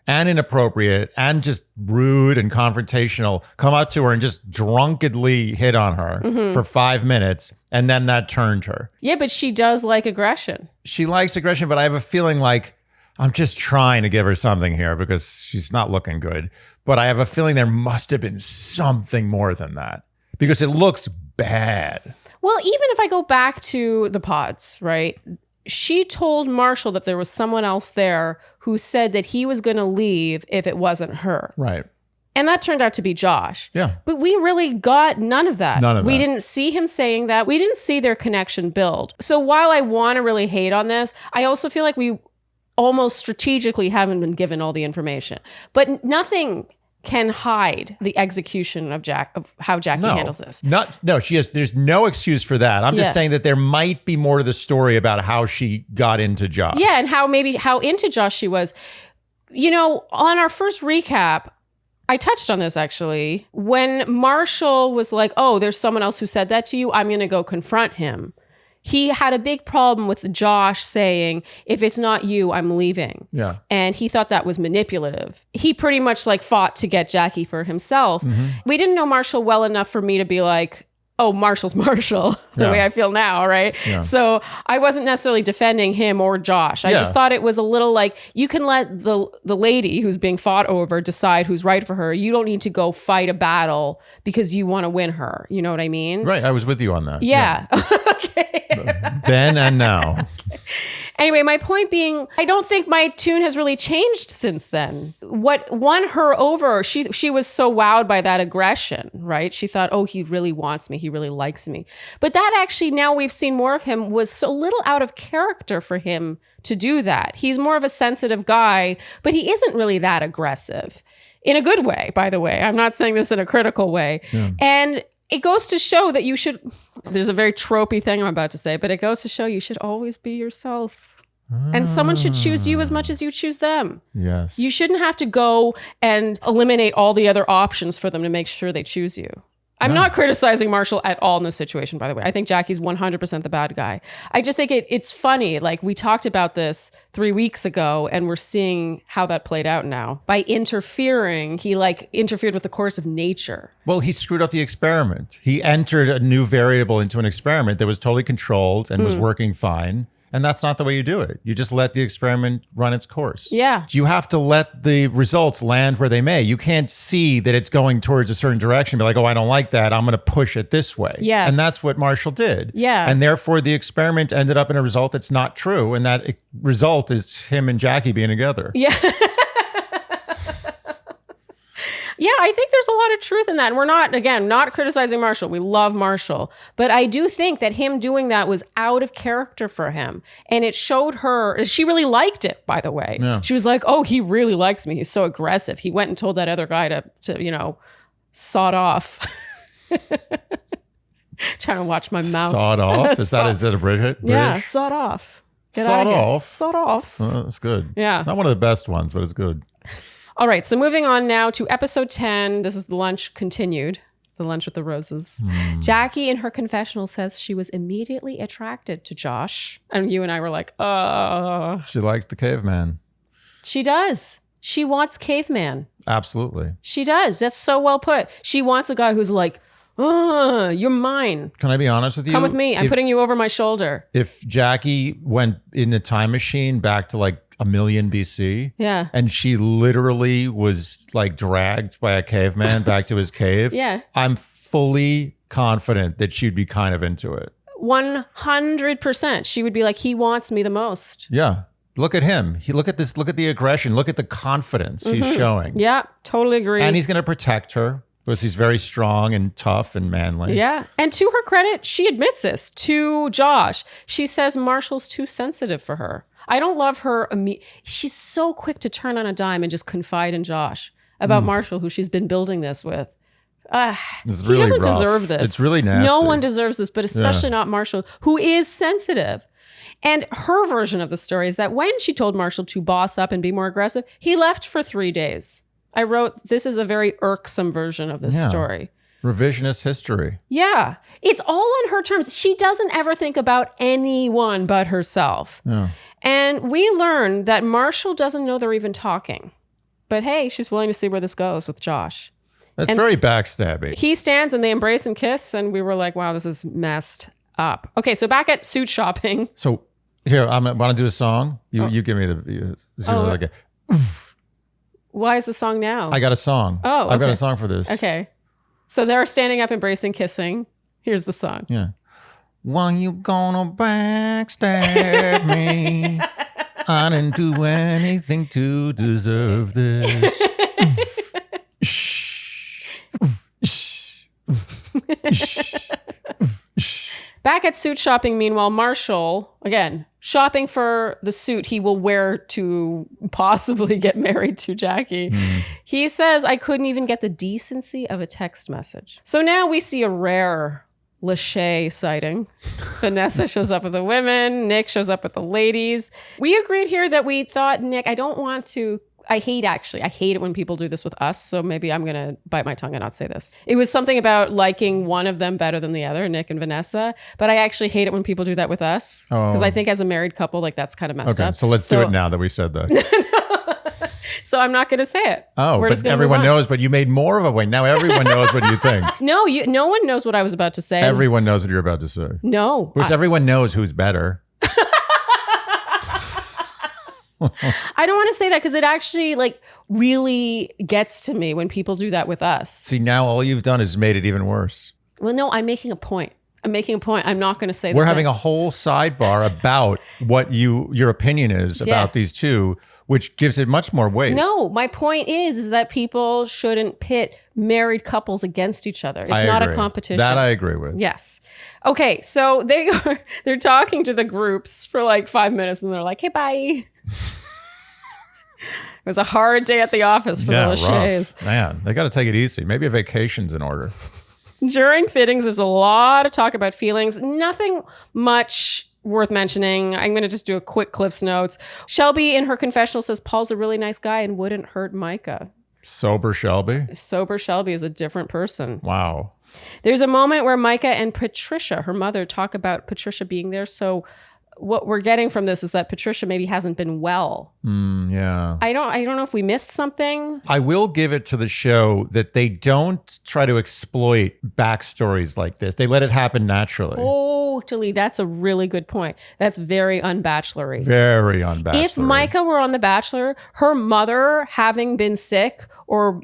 Speaker 1: and inappropriate and just rude and confrontational come up to her and just drunkenly hit on her for 5 minutes, and then that turned her.
Speaker 2: Yeah, but she does like aggression.
Speaker 1: She likes aggression, but I have a feeling like I'm just trying to give her something here because she's not looking good. But I have a feeling there must have been something more than that because it looks bad.
Speaker 2: Well, even if I go back to the pods, right? She told Marshall that there was someone else there who said that he was going to leave if it wasn't her.
Speaker 1: Right.
Speaker 2: And that turned out to be Josh.
Speaker 1: Yeah.
Speaker 2: But we really got none of that. We
Speaker 1: that.
Speaker 2: didn't see him saying that. We didn't see their connection build. So while I want to really hate on this, I also feel like we almost strategically haven't been given all the information. But nothing can hide the execution of how Jackie handles this.
Speaker 1: There's no excuse for that. I'm just saying that there might be more to the story about how she got into Josh.
Speaker 2: Yeah, and how into Josh she was. You know, on our first recap, I touched on this actually. When Marshall was like, oh, there's someone else who said that to you, I'm going to go confront him. He had a big problem with Josh saying, if it's not you, I'm leaving.
Speaker 1: Yeah.
Speaker 2: And he thought that was manipulative. He pretty much fought to get Jackie for himself. We didn't know Marshall well enough for me to be like, oh, Marshall's Marshall, the way I feel now, right? Yeah. So I wasn't necessarily defending him or Josh. I just thought it was a little you can let the lady who's being fought over decide who's right for her. You don't need to go fight a battle because you want to win her. You know what I mean?
Speaker 1: Right. I was with you on that.
Speaker 2: Yeah. Okay.
Speaker 1: Then and now.
Speaker 2: Okay. Anyway, my point being, I don't think my tune has really changed since then. What won her over, she was so wowed by that aggression, right? She thought, oh, he really wants me. He really likes me. But that actually, now we've seen more of him, was so little out of character for him to do that. He's more of a sensitive guy, but he isn't really that aggressive. In a good way, by the way. I'm not saying this in a critical way. Yeah. And it goes to show that you should, there's a very tropey thing I'm about to say, but it goes to show you should always be yourself. And someone should choose you as much as you choose them.
Speaker 1: Yes.
Speaker 2: You shouldn't have to go and eliminate all the other options for them to make sure they choose you. I'm not criticizing Marshall at all in this situation, by the way. I think Jackie's 100% the bad guy. I just think it's funny. We talked about this 3 weeks ago, and we're seeing how that played out now. By interfering, he interfered with the course of nature.
Speaker 1: Well, he screwed up the experiment. He entered a new variable into an experiment that was totally controlled and was working fine. And that's not the way you do it. You just let the experiment run its course.
Speaker 2: Yeah.
Speaker 1: You have to let the results land where they may. You can't see that it's going towards a certain direction. Be like, oh, I don't like that. I'm going to push it this way.
Speaker 2: Yes.
Speaker 1: And that's what Marshall did.
Speaker 2: Yeah.
Speaker 1: And therefore, the experiment ended up in a result that's not true. And that result is him and Jackie being together.
Speaker 2: Yeah. Yeah, I think there's a lot of truth in that. And we're not criticizing Marshall. We love Marshall. But I do think that him doing that was out of character for him. And it showed her, she really liked it, by the way. Yeah. She was like, oh, he really likes me. He's so aggressive. He went and told that other guy to sawed off. Trying to watch my mouth.
Speaker 1: Sawed off? Is that a British?
Speaker 2: Yeah, sawed off.
Speaker 1: Sawed off?
Speaker 2: Sawed off.
Speaker 1: Oh, that's good.
Speaker 2: Yeah.
Speaker 1: Not one of the best ones, but it's good.
Speaker 2: All right, so moving on now to episode 10. This is the lunch continued. The Lunch with the Roses. Jackie in her confessional says she was immediately attracted to Josh. And you and I were like,
Speaker 1: She likes the caveman.
Speaker 2: She does. She wants caveman.
Speaker 1: Absolutely.
Speaker 2: She does. That's so well put. She wants a guy who's like, you're mine.
Speaker 1: Can I be honest with you?
Speaker 2: Come with me. I'm putting you over my shoulder.
Speaker 1: If Jackie went in the time machine back to like 1,000,000 BC, and she literally was like dragged by a caveman back to his cave, I'm fully confident that she'd be kind of into it.
Speaker 2: 100%. She would be like, he wants me the most.
Speaker 1: Yeah. Look at him. Look at this. Look at the aggression. Look at the confidence he's showing.
Speaker 2: Yeah, totally agree.
Speaker 1: And he's going to protect her because he's very strong and tough and manly.
Speaker 2: Yeah. And to her credit, she admits this to Josh. She says Marshall's too sensitive for her. I don't love her. She's so quick to turn on a dime and just confide in Josh about Marshall, who she's been building this with.
Speaker 1: It's
Speaker 2: he
Speaker 1: really
Speaker 2: doesn't
Speaker 1: rough.
Speaker 2: deserve this.
Speaker 1: It's really nasty.
Speaker 2: No one deserves this, but especially not Marshall, who is sensitive. And her version of the story is that when she told Marshall to boss up and be more aggressive, he left for 3 days. I wrote, this is a very irksome version of this story.
Speaker 1: Revisionist history.
Speaker 2: Yeah. It's all on her terms. She doesn't ever think about anyone but herself.
Speaker 1: Yeah.
Speaker 2: And we learned that Marshall doesn't know they're even talking. But hey, she's willing to see where this goes with Josh.
Speaker 1: That's very backstabbing.
Speaker 2: He stands and they embrace and kiss. And we were like, wow, this is messed up. Okay, so back at suit shopping.
Speaker 1: So here, I want to do a song. You give me the...
Speaker 2: Why is the song now?
Speaker 1: I got a song.
Speaker 2: Oh, okay.
Speaker 1: I've got a song for this.
Speaker 2: Okay. So they're standing up, embracing, kissing. Here's the song.
Speaker 1: Yeah. When you gonna backstab me? I didn't do anything to deserve this.
Speaker 2: Back at suit shopping, meanwhile, Marshall, again, shopping for the suit he will wear to possibly get married to Jackie. He says, I couldn't even get the decency of a text message. So now we see a rare Lachey sighting. Vanessa shows up with the women. Nick shows up with the ladies. We agreed here that we thought, Nick, I hate it when people do this with us. So maybe I'm going to bite my tongue and not say this. It was something about liking one of them better than the other, Nick and Vanessa. But I actually hate it when people do that with us. Because I think as a married couple, like that's kind of messed up.
Speaker 1: So let's do it now that we said that.
Speaker 2: So I'm not going to say it.
Speaker 1: Oh, but everyone knows, but you made more of a way. Now everyone knows what you think.
Speaker 2: No, no one knows what I was about to say.
Speaker 1: Everyone knows what you're about to say.
Speaker 2: No.
Speaker 1: Because everyone knows who's better.
Speaker 2: I don't want to say that because it actually like really gets to me when people do that with us.
Speaker 1: See, now all you've done is made it even worse.
Speaker 2: Well, no, I'm making a point. I'm not going to say that.
Speaker 1: We're having a whole sidebar about what your opinion is about these two, which gives it much more weight.
Speaker 2: No, my point is that people shouldn't pit married couples against each other. It's not a competition.
Speaker 1: That I agree with.
Speaker 2: Yes. Okay, so they're talking to the groups for like 5 minutes and they're like, hey, bye. It was a hard day at the office for the Lachays.
Speaker 1: Man, they got to take it easy. Maybe a vacation's in order.
Speaker 2: During fittings, there's a lot of talk about feelings. Nothing much worth mentioning. I'm going to just do a quick Cliff's Notes. Shelby in her confessional says Paul's a really nice guy and wouldn't hurt Micah.
Speaker 1: Sober Shelby?
Speaker 2: Sober Shelby is a different person.
Speaker 1: Wow.
Speaker 2: There's a moment where Micah and Patricia, her mother, talk about Patricia being there. So what we're getting from this is that Patricia maybe hasn't been well.
Speaker 1: Yeah.
Speaker 2: I don't know if we missed something.
Speaker 1: I will give it to the show that they don't try to exploit backstories like this. They let it happen naturally.
Speaker 2: Totally. That's a really good point. That's very unbachelory.
Speaker 1: Very unbachelory.
Speaker 2: If Micah were on The Bachelor, her mother having been sick or,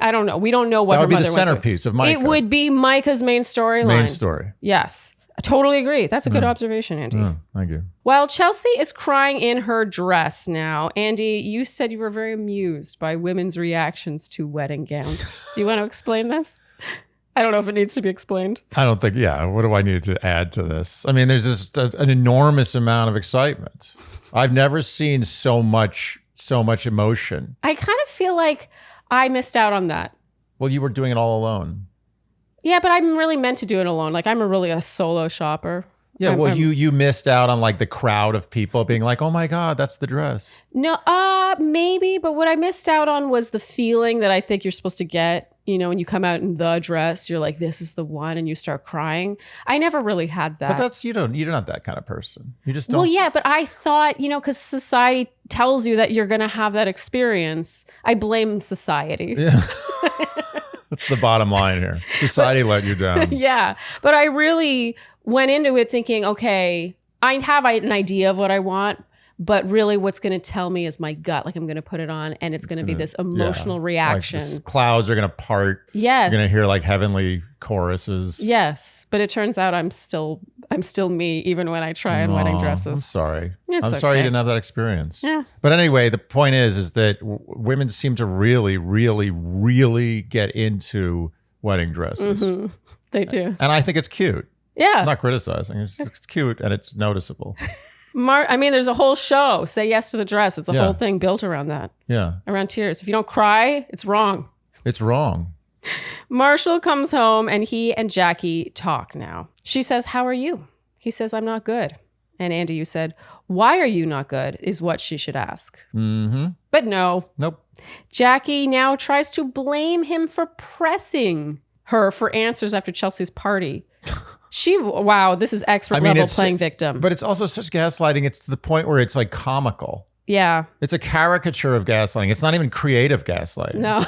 Speaker 2: I don't know. We don't know what her mother went through.
Speaker 1: That would be the centerpiece of Micah.
Speaker 2: It would be Micah's main storyline.
Speaker 1: Main story.
Speaker 2: Yes. I totally agree. That's a good observation, Andy.
Speaker 1: Thank you.
Speaker 2: While Chelsea is crying in her dress now, Andy, you said you were very amused by women's reactions to wedding gowns. Do you want to explain this? I don't know if it needs to be explained.
Speaker 1: I don't think, what do I need to add to this? I mean, there's just an enormous amount of excitement. I've never seen so much emotion.
Speaker 2: I kind of feel like I missed out on that.
Speaker 1: Well, you were doing it all alone.
Speaker 2: Yeah, but I'm really meant to do it alone. Like I'm really a solo shopper.
Speaker 1: Yeah, well, you missed out on like the crowd of people being like, oh my God, that's the dress.
Speaker 2: No, maybe. But what I missed out on was the feeling that I think you're supposed to get. You know, when you come out in the dress, you're like, this is the one, and you start crying. I never really had that.
Speaker 1: But you're not that kind of person. You just don't.
Speaker 2: Well, yeah, but I thought, because society tells you that you're going to have that experience. I blame society.
Speaker 1: Yeah. That's the bottom line here. Society let you down.
Speaker 2: Yeah. But I really went into it thinking, okay, I have an idea of what I want. But really what's going to tell me is my gut. Like I'm going to put it on and it's going to be this emotional reaction.
Speaker 1: Like the clouds are going to part.
Speaker 2: Yes.
Speaker 1: You're going to hear like heavenly choruses.
Speaker 2: Yes. But it turns out I'm still me even when I try on wedding dresses.
Speaker 1: I'm sorry.
Speaker 2: I'm
Speaker 1: sorry you didn't have that experience.
Speaker 2: Yeah.
Speaker 1: But anyway, the point is that women seem to really, really, really get into wedding dresses.
Speaker 2: Mm-hmm. They do.
Speaker 1: And I think it's cute.
Speaker 2: Yeah.
Speaker 1: I'm not criticizing. It's cute and it's noticeable.
Speaker 2: There's a whole show, Say Yes to the Dress. It's a whole thing built around that.
Speaker 1: Yeah.
Speaker 2: Around tears. If you don't cry, it's wrong.
Speaker 1: It's wrong.
Speaker 2: Marshall comes home and he and Jackie talk now. She says, how are you? He says, I'm not good. And Andy, you said, why are you not good is what she should ask.
Speaker 1: Mm-hmm.
Speaker 2: But no.
Speaker 1: Nope.
Speaker 2: Jackie now tries to blame him for pressing her for answers after Chelsea's party. This is expert level playing victim.
Speaker 1: But it's also such gaslighting. It's to the point where it's like comical.
Speaker 2: Yeah.
Speaker 1: It's a caricature of gaslighting. It's not even creative gaslighting.
Speaker 2: No.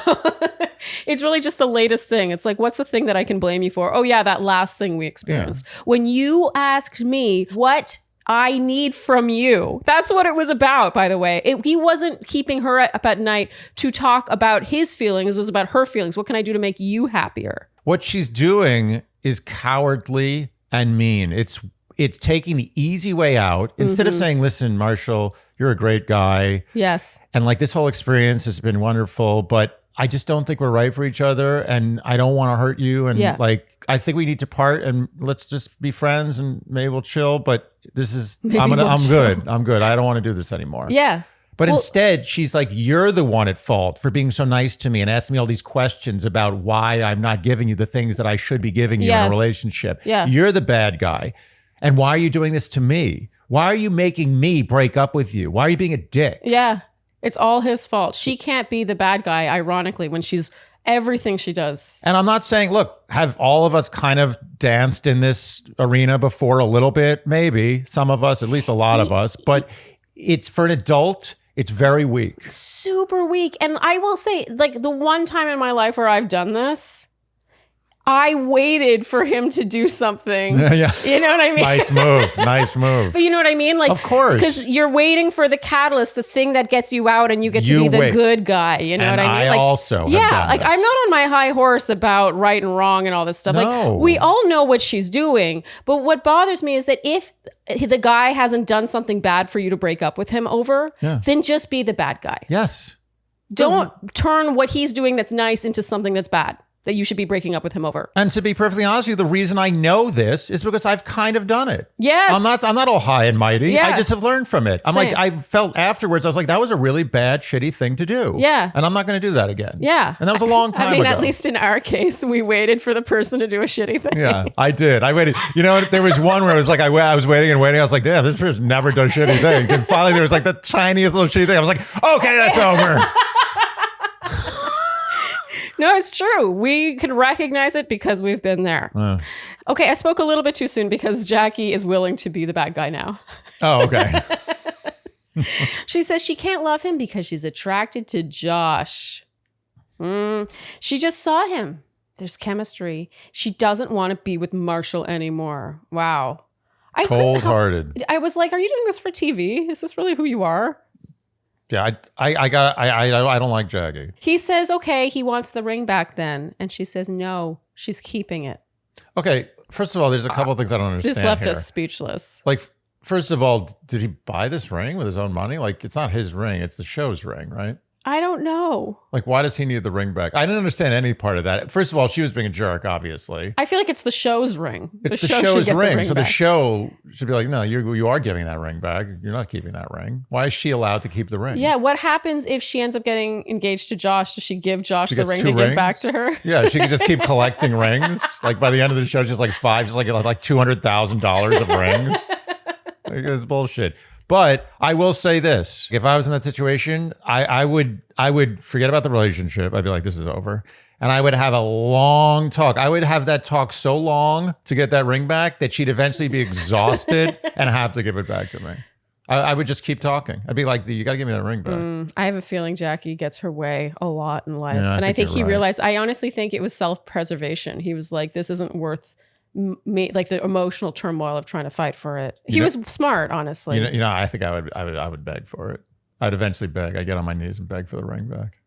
Speaker 2: It's really just the latest thing. It's like, what's the thing that I can blame you for? Oh yeah, that last thing we experienced. Yeah. When you asked me what I need from you. That's what it was about, by the way. He wasn't keeping her up at night to talk about his feelings. It was about her feelings. What can I do to make you happier?
Speaker 1: What she's doing is cowardly and mean. It's taking the easy way out. Instead of saying, listen, Marshall, you're a great guy.
Speaker 2: Yes.
Speaker 1: And like this whole experience has been wonderful, but I just don't think we're right for each other and I don't want to hurt you. And like, I think we need to part and let's just be friends and maybe we'll chill. But I'm good. I don't want to do this anymore.
Speaker 2: Yeah.
Speaker 1: But instead, she's like, you're the one at fault for being so nice to me and asking me all these questions about why I'm not giving you the things that I should be giving you in a relationship.
Speaker 2: Yeah.
Speaker 1: You're the bad guy. And why are you doing this to me? Why are you making me break up with you? Why are you being a dick?
Speaker 2: Yeah. It's all his fault. She can't be the bad guy, ironically, when she's everything she does.
Speaker 1: And I'm not saying, look, have all of us kind of danced in this arena before a little bit? Maybe. Some of us, at least a lot of us. But it's for an adult. It's very weak.
Speaker 2: Super weak. And I will say, like, the one time in my life where I've done this, I waited for him to do something.
Speaker 1: Yeah.
Speaker 2: You know what I mean?
Speaker 1: Nice move.
Speaker 2: But you know what I mean? Like,
Speaker 1: of course.
Speaker 2: Because you're waiting for the catalyst, the thing that gets you out and you get to be the good guy. You know what I mean?
Speaker 1: I also have done
Speaker 2: like
Speaker 1: this.
Speaker 2: I'm not on my high horse about right and wrong and all this stuff.
Speaker 1: No.
Speaker 2: Like, we all know what she's doing. But what bothers me is that if the guy hasn't done something bad for you to break up with him over, then just be the bad guy.
Speaker 1: Yes.
Speaker 2: Don't turn what he's doing that's nice into something that's bad, that you should be breaking up with him over.
Speaker 1: And to be perfectly honest with you, the reason I know this is because I've kind of done it.
Speaker 2: Yes.
Speaker 1: I'm not all high and mighty.
Speaker 2: Yeah.
Speaker 1: I just have learned from it. I'm
Speaker 2: Same.
Speaker 1: like, I felt afterwards, I was like, that was a really bad, shitty thing to do.
Speaker 2: Yeah.
Speaker 1: And I'm not going to do that again.
Speaker 2: Yeah.
Speaker 1: And that was a long time ago.
Speaker 2: At least in our case, we waited for the person to do a shitty thing.
Speaker 1: Yeah, I did. I waited. You know, there was one where it was like, I was waiting and waiting. I was like, damn, this person never does shitty things. And finally there was like the tiniest little shitty thing. I was like, okay, that's over.
Speaker 2: No, it's true. We can recognize it because we've been there. Okay, I spoke a little bit too soon because Jackie is willing to be the bad guy now.
Speaker 1: Oh, okay.
Speaker 2: She says she can't love him because she's attracted to Josh. She just saw him. There's chemistry. She doesn't want to be with Marshall anymore. Wow.
Speaker 1: Cold-hearted.
Speaker 2: I was like, are you doing this for TV? Is this really who you are?
Speaker 1: Yeah, I don't like Jackie.
Speaker 2: He says, okay, he wants the ring back then. And she says, no, she's keeping it.
Speaker 1: Okay, first of all, there's a couple of things I don't understand.
Speaker 2: This left us speechless.
Speaker 1: Like, first of all, did he buy this ring with his own money? Like, it's not his ring, it's the show's ring, right?
Speaker 2: I don't know.
Speaker 1: Like, why does he need the ring back? I didn't understand any part of that. First of all, she was being a jerk, obviously.
Speaker 2: I feel like it's the show's ring.
Speaker 1: It's the show's ring. So the show should be like, no, you are giving that ring back. You're not keeping that ring. Why is she allowed to keep the ring?
Speaker 2: Yeah. What happens if she ends up getting engaged to Josh? Does she give Josh the ring to give back to her?
Speaker 1: Yeah, she could just keep collecting rings. Like by the end of the show, she's like $200,000 of rings. Like, it's bullshit. But I will say this: if I was in that situation, I would forget about the relationship. I'd be like, this is over. And I would have a long talk. I would have that talk so long to get that ring back that she'd eventually be exhausted and have to give it back to me. I would just keep talking. I'd be like, you got to give me that ring back.
Speaker 2: I have a feeling Jackie gets her way a lot in life. Yeah, and I think he realized, I honestly think it was self-preservation. He was like, this isn't worth me, like the emotional turmoil of trying to fight for it. He was smart, honestly.
Speaker 1: I think I would beg for it. I'd eventually beg. I'd get on my knees and beg for the ring back.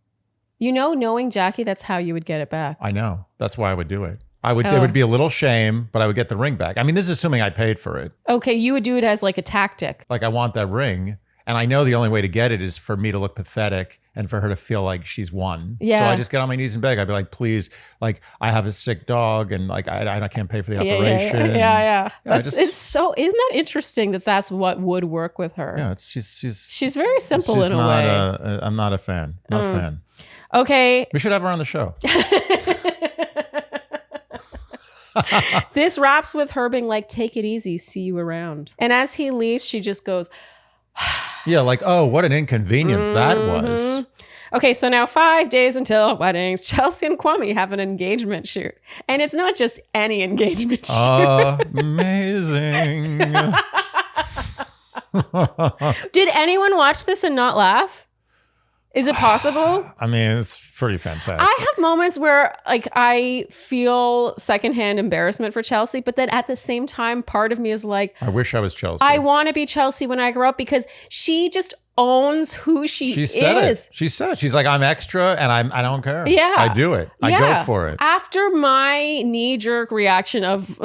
Speaker 2: Knowing Jackie, that's how you would get it back.
Speaker 1: I know. That's why I would do it. It would be a little shame, but I would get the ring back. I mean, this is assuming I paid for it.
Speaker 2: Okay, you would do it as like a tactic.
Speaker 1: Like, I want that ring, and I know the only way to get it is for me to look pathetic and for her to feel like she's won.
Speaker 2: Yeah.
Speaker 1: So I just get on my knees and beg. I'd be like, please, like, I have a sick dog, and like I can't pay for the operation.
Speaker 2: Yeah. It's so, isn't that interesting that that's what would work with her?
Speaker 1: Yeah, she's
Speaker 2: very simple in a way.
Speaker 1: I'm not a fan. Not a fan.
Speaker 2: Okay.
Speaker 1: We should have her on the show.
Speaker 2: This wraps with her being like, take it easy, see you around. And as he leaves, she just goes,
Speaker 1: yeah, like, oh, what an inconvenience that was.
Speaker 2: Okay, so now 5 days until weddings, Chelsea and Kwame have an engagement shoot. And it's not just any engagement shoot.
Speaker 1: Amazing.
Speaker 2: Did anyone watch this and not laugh? Is it possible?
Speaker 1: I mean, it's pretty fantastic.
Speaker 2: I have moments where like I feel secondhand embarrassment for Chelsea, but then at the same time, part of me is like,
Speaker 1: I wish I was Chelsea.
Speaker 2: I want to be Chelsea when I grow up because she just owns who she is.
Speaker 1: She said it. She's like, I'm extra and I don't care.
Speaker 2: Yeah.
Speaker 1: I do it. I go for it.
Speaker 2: After my knee-jerk reaction of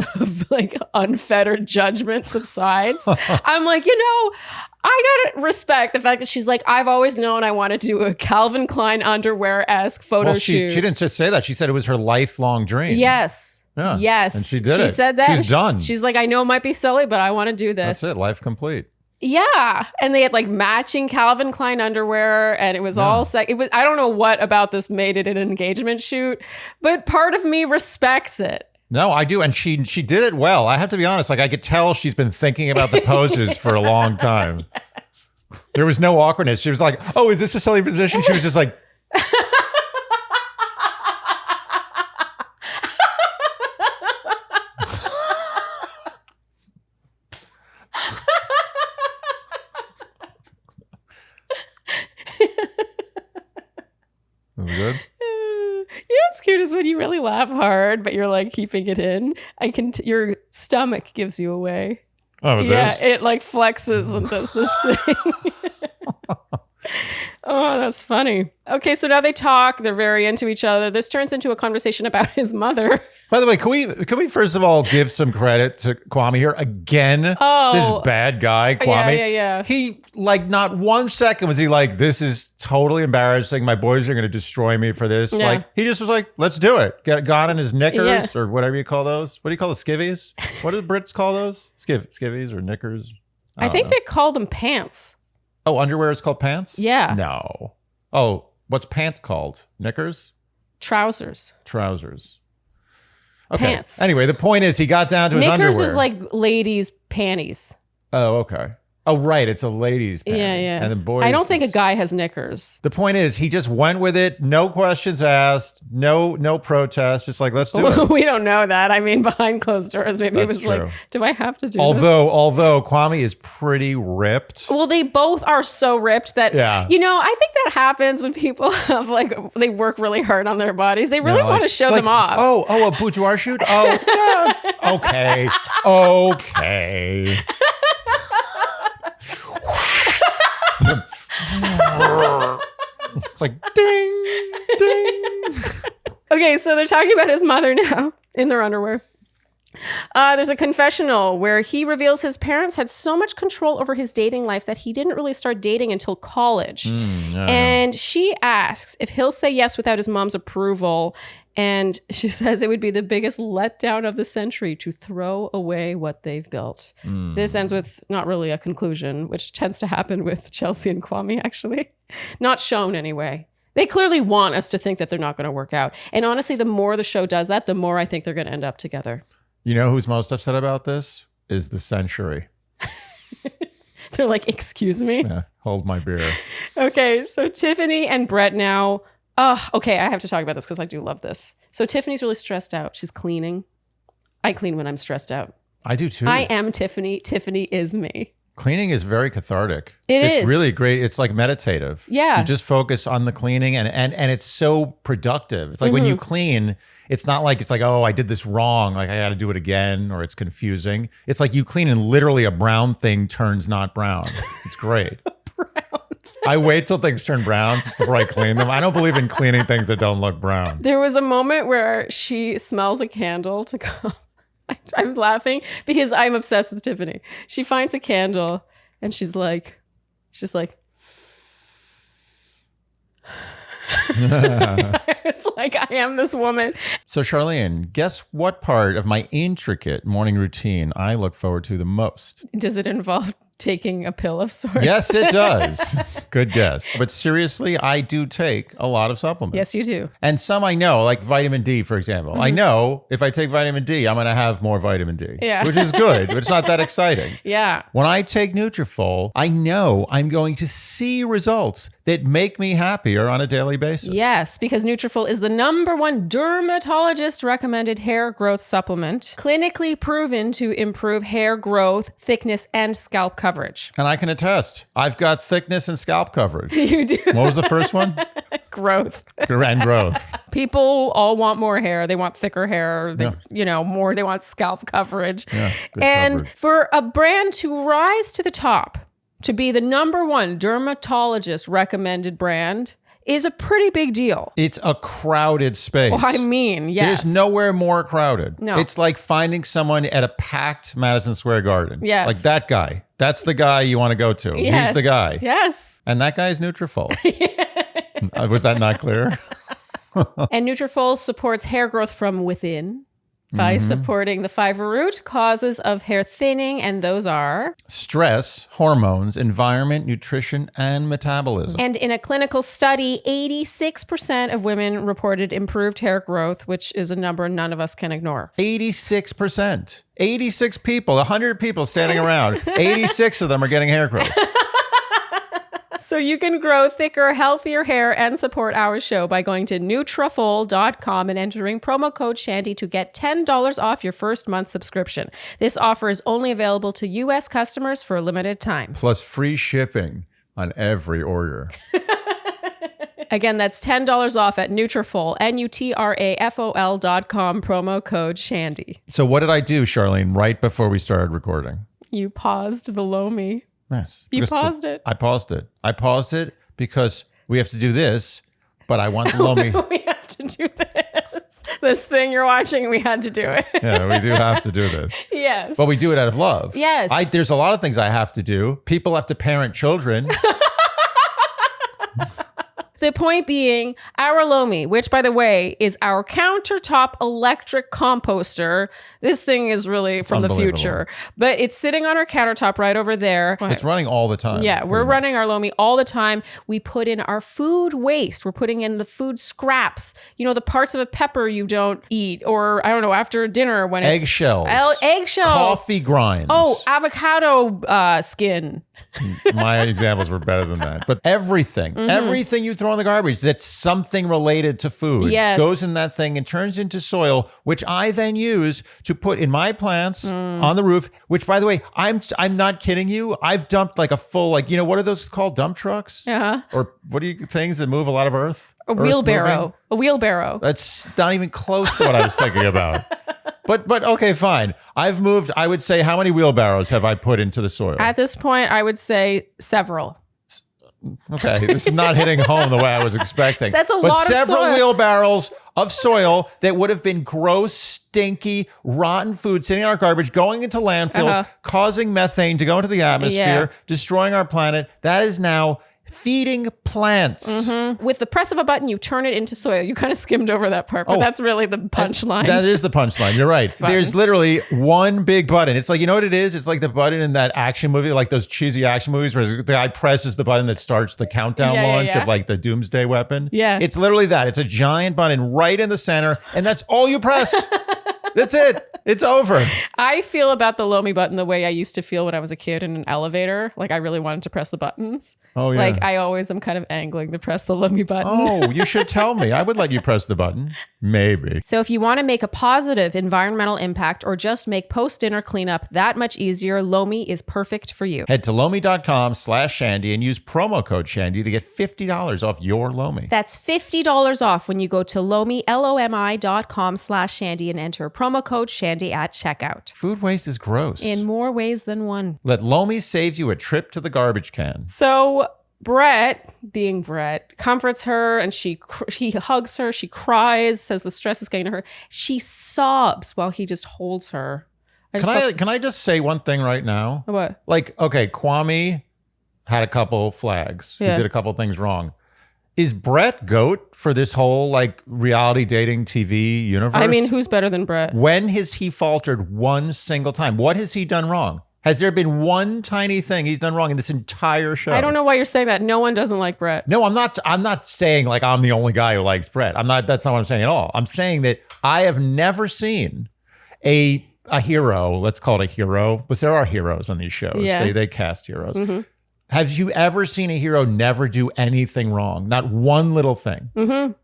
Speaker 2: like unfettered judgment subsides, I'm like, I gotta respect the fact that she's like, I've always known I wanted to do a Calvin Klein underwear-esque photo shoot.
Speaker 1: She didn't just say that. She said it was her lifelong dream.
Speaker 2: Yes.
Speaker 1: Yeah.
Speaker 2: Yes.
Speaker 1: And she did it.
Speaker 2: She said that.
Speaker 1: She's done.
Speaker 2: She's like, I know it might be silly, but I want to do this.
Speaker 1: That's it. Life complete.
Speaker 2: Yeah. And they had like matching Calvin Klein underwear and it was all I don't know what about this made it an engagement shoot, but part of me respects it.
Speaker 1: No, I do. And she did it well. I have to be honest. Like, I could tell she's been thinking about the poses for a long time. Yes. There was no awkwardness. She was like, oh, is this a silly position? She was just like. Good.
Speaker 2: It's cute is when you really laugh hard, but you're like keeping it in. Your stomach gives you away.
Speaker 1: Oh,
Speaker 2: yeah, it like flexes and does this thing. Oh, that's funny. Okay, so now they talk. They're very into each other. This turns into a conversation about his mother.
Speaker 1: By the way, can we first of all give some credit to Kwame here again?
Speaker 2: Oh,
Speaker 1: this bad guy, Kwame.
Speaker 2: Yeah.
Speaker 1: He like not 1 second was he like, this is totally embarrassing. My boys are going to destroy me for this.
Speaker 2: Yeah.
Speaker 1: Like he just was like, let's do it. Got in his knickers or whatever you call those. What do you call the skivvies? What do the Brits call those? Skivvies or knickers?
Speaker 2: I think they call them pants.
Speaker 1: Oh, underwear is called pants?
Speaker 2: Yeah.
Speaker 1: No. Oh, what's pants called? Knickers?
Speaker 2: Trousers.
Speaker 1: Okay.
Speaker 2: Pants.
Speaker 1: Anyway, the point is he got down to his underwear.
Speaker 2: Knickers is like ladies' panties.
Speaker 1: Oh, okay. Oh, right. It's a ladies' panty.
Speaker 2: Yeah.
Speaker 1: And then boys.
Speaker 2: I don't think a guy has knickers.
Speaker 1: The point is he just went with it. No questions asked. No protest. Just like, let's do it.
Speaker 2: We don't know that. I mean, behind closed doors, maybe
Speaker 1: That's
Speaker 2: it was
Speaker 1: true.
Speaker 2: like, do I have to do this?
Speaker 1: Although Kwame is pretty ripped.
Speaker 2: Well, they both are so ripped that, I think that happens when people have like, they work really hard on their bodies. They really want to show them off.
Speaker 1: Oh, a boudoir shoot? Oh, yeah. Okay. It's like ding, ding.
Speaker 2: Okay, so they're talking about his mother now in their underwear. There's a confessional where he reveals his parents had so much control over his dating life that he didn't really start dating until college. And she asks if he'll say yes without his mom's approval. And she says it would be the biggest letdown of the century to throw away what they've built. This ends with not really a conclusion, which tends to happen with Chelsea and Kwame, actually. Not shown anyway. They clearly want us to think that they're not going to work out. And honestly, the more the show does that, the more I think they're going to end up together.
Speaker 1: You know who's most upset about this? Is the Century.
Speaker 2: They're like, excuse me?
Speaker 1: Yeah, hold my beer.
Speaker 2: Okay, so Tiffany and Brett now. Oh, okay, I have to talk about this because I do love this. So Tiffany's really stressed out. She's cleaning. I clean when I'm stressed out.
Speaker 1: I do too.
Speaker 2: I am Tiffany. Tiffany is me.
Speaker 1: Cleaning is very cathartic.
Speaker 2: It's
Speaker 1: really great. It's like meditative.
Speaker 2: Yeah.
Speaker 1: You just focus on the cleaning and it's so productive. It's like when you clean, it's not like, oh, I did this wrong. Like I got to do it again or it's confusing. It's like you clean and literally a brown thing turns not brown. It's great. I wait till things turn brown before I clean them. I don't believe in cleaning things that don't look brown.
Speaker 2: There was a moment where she smells a candle to go. I'm laughing because I'm obsessed with Tiffany. She finds a candle and she's like, it's like, I am this woman.
Speaker 1: So Sharleen, guess what part of my intricate morning routine I look forward to the most?
Speaker 2: Does it involve taking a pill of sorts?
Speaker 1: Yes, it does. Good guess. But seriously, I do take a lot of supplements.
Speaker 2: Yes, you do.
Speaker 1: And some I know, like vitamin D, for example. I know if I take vitamin D, I'm going to have more vitamin D, which is good, but it's not that exciting.
Speaker 2: Yeah.
Speaker 1: When I take Nutrafol, I know I'm going to see results that make me happier on a daily basis.
Speaker 2: Yes, because Nutrafol is the #1 dermatologist recommended hair growth supplement, clinically proven to improve hair growth, thickness, and scalp coverage.
Speaker 1: And I can attest, I've got thickness and scalp coverage.
Speaker 2: You do.
Speaker 1: What was the first one?
Speaker 2: Growth.
Speaker 1: And growth.
Speaker 2: People all want more hair. They want thicker hair. They, more. They want scalp coverage.
Speaker 1: Yeah, good
Speaker 2: and
Speaker 1: coverage.
Speaker 2: For a brand to rise to the top, to be the #1 dermatologist recommended brand is a pretty big deal.
Speaker 1: It's a crowded space.
Speaker 2: Well, I mean, yes.
Speaker 1: There's nowhere more crowded.
Speaker 2: No.
Speaker 1: It's like finding someone at a packed Madison Square Garden.
Speaker 2: Yes.
Speaker 1: Like that guy. That's the guy you want to go to.
Speaker 2: Yes.
Speaker 1: He's the guy.
Speaker 2: Yes.
Speaker 1: And that guy is Nutrafol. Was that not clear?
Speaker 2: And Nutrafol supports hair growth from within by supporting the 5 root causes of hair thinning, and those are
Speaker 1: stress, hormones, environment, nutrition, and metabolism.
Speaker 2: And in a clinical study, 86% of women reported improved hair growth, which is a number none of us can ignore.
Speaker 1: 86%. 86 people, 100 people standing around. 86 of them are getting hair growth.
Speaker 2: So you can grow thicker, healthier hair and support our show by going to Nutrafol.com and entering promo code Shandy to get $10 off your first month subscription. This offer is only available to U.S. customers for a limited time.
Speaker 1: Plus free shipping on every order.
Speaker 2: Again, that's $10 off at Nutrafol, Nutrafol.com, promo code Shandy.
Speaker 1: So what did I do, Sharleen, right before we started recording?
Speaker 2: You paused the Lomi.
Speaker 1: Yes.
Speaker 2: You paused it.
Speaker 1: I paused it. I paused it because we have to do this, but I want the Lomi.
Speaker 2: We have to do this. This thing you're watching, we had to do it.
Speaker 1: Yeah, we do have to do this.
Speaker 2: Yes.
Speaker 1: But we do it out of love.
Speaker 2: Yes.
Speaker 1: There's a lot of things I have to do. People have to parent children.
Speaker 2: The point being, our Lomi, which, by the way, is our countertop electric composter. This thing is really from the future. But it's sitting on our countertop right over there.
Speaker 1: It's running all the time.
Speaker 2: Yeah, we're running our Lomi all the time. We put in our food waste. We're putting in the food scraps. You know, the parts of a pepper you don't eat. Or, I don't know, after dinner when it's...
Speaker 1: Eggshells.
Speaker 2: Eggshells.
Speaker 1: Coffee grinds.
Speaker 2: Oh, avocado skin.
Speaker 1: My examples were better than that. But everything you throw in the garbage that's something related to food goes in that thing and turns into soil, which I then use to put in my plants on the roof, which, by the way, I'm not kidding you. I've dumped like a full, what are those called? Dump trucks?
Speaker 2: Uh-huh.
Speaker 1: Or what are things that move a lot of earth?
Speaker 2: A wheelbarrow. A wheelbarrow.
Speaker 1: That's not even close to what I was thinking about. But okay, fine. I've moved, I would say, how many wheelbarrows have I put into the soil?
Speaker 2: At this point, I would say several.
Speaker 1: Okay, this is not hitting home the way I was expecting.
Speaker 2: That's a lot of soil.
Speaker 1: But several wheelbarrows of soil that would have been gross, stinky, rotten food sitting in our garbage, going into landfills, causing methane to go into the atmosphere, destroying our planet. That is now feeding plants.
Speaker 2: With the press of a button, you turn it into soil. You kind of skimmed over that part, but that's really the punchline.
Speaker 1: That is the punchline. You're right. There's literally one big button. It's like, you know what it is? It's like the button in that action movie, like those cheesy action movies where the guy presses the button that starts the countdown launch of like the doomsday weapon.
Speaker 2: Yeah.
Speaker 1: It's literally that. It's a giant button right in the center, and that's all you press. That's it. It's over.
Speaker 2: I feel about the Lomi button the way I used to feel when I was a kid in an elevator. Like I really wanted to press the buttons.
Speaker 1: Oh, yeah.
Speaker 2: Like I always am kind of angling to press the Lomi button.
Speaker 1: Oh, you should tell me. I would let you press the button. Maybe.
Speaker 2: So if you want to make a positive environmental impact or just make post-dinner cleanup that much easier, Lomi is perfect for you.
Speaker 1: Head to Lomi.com/Shandy and use promo code Shandy to get $50 off your Lomi.
Speaker 2: That's $50 off when you go to Lomi, LOMI.com/Shandy and enter promo code Shandy at checkout.
Speaker 1: Food waste is gross.
Speaker 2: In more ways than one.
Speaker 1: Let Lomi save you a trip to the garbage can.
Speaker 2: So Brett, being Brett, comforts her and he hugs her. She cries, says the stress is getting to her. She sobs while he just holds her.
Speaker 1: Can I just say one thing right now?
Speaker 2: What?
Speaker 1: Like, okay, Kwame had a couple flags. He did a couple things wrong. Is Brett GOAT for this whole like reality dating TV universe?
Speaker 2: I mean, who's better than Brett?
Speaker 1: When has he faltered one single time? What has he done wrong? Has there been one tiny thing he's done wrong in this entire show?
Speaker 2: I don't know why you're saying that. No one doesn't like Brett.
Speaker 1: No, I'm not saying like I'm the only guy who likes Brett. That's not what I'm saying at all. I'm saying that I have never seen a hero, let's call it a hero, but there are heroes on these shows.
Speaker 2: Yeah.
Speaker 1: They cast heroes. Have you ever seen a hero never do anything wrong? Not one little thing.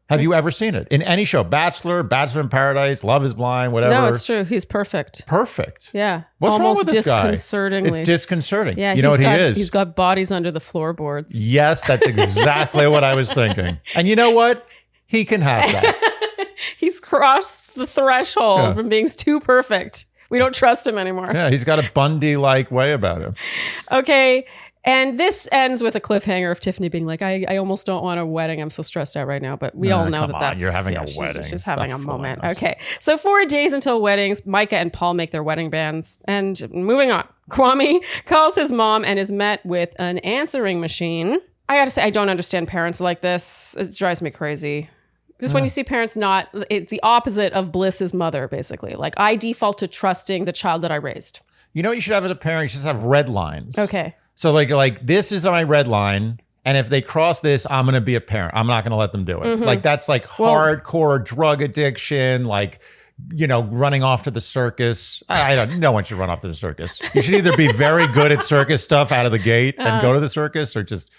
Speaker 1: Have you ever seen it? In any show? Bachelor in Paradise, Love is Blind, whatever.
Speaker 2: No, it's true. He's perfect.
Speaker 1: Perfect.
Speaker 2: Yeah.
Speaker 1: What's wrong with this guy?
Speaker 2: Disconcertingly.
Speaker 1: It's disconcerting.
Speaker 2: Yeah,
Speaker 1: you know what he is?
Speaker 2: He's got bodies under the floorboards.
Speaker 1: Yes, that's exactly what I was thinking. And you know what? He can have that.
Speaker 2: He's crossed the threshold from being too perfect. We don't trust him anymore.
Speaker 1: Yeah, he's got a Bundy-like way about him.
Speaker 2: Okay. And this ends with a cliffhanger of Tiffany being like, I almost don't want a wedding. I'm so stressed out right now. But we all know that's...
Speaker 1: You're having a wedding.
Speaker 2: She's having a moment. Okay. So 4 days until weddings, Micah and Paul make their wedding bands. And moving on, Kwame calls his mom and is met with an answering machine. I got to say, I don't understand parents like this. It drives me crazy. Just when you see parents the opposite of Bliss's mother, basically. Like, I default to trusting the child that I raised.
Speaker 1: You know what you should have as a parent? You should have red lines.
Speaker 2: Okay.
Speaker 1: So like this is my red line, and if they cross this, I'm going to be a parent. I'm not going to let them do it. Like that's like hardcore drug addiction, like, you know, running off to the circus. No one should run off to the circus. You should either be very good at circus stuff out of the gate and go to the circus, or just...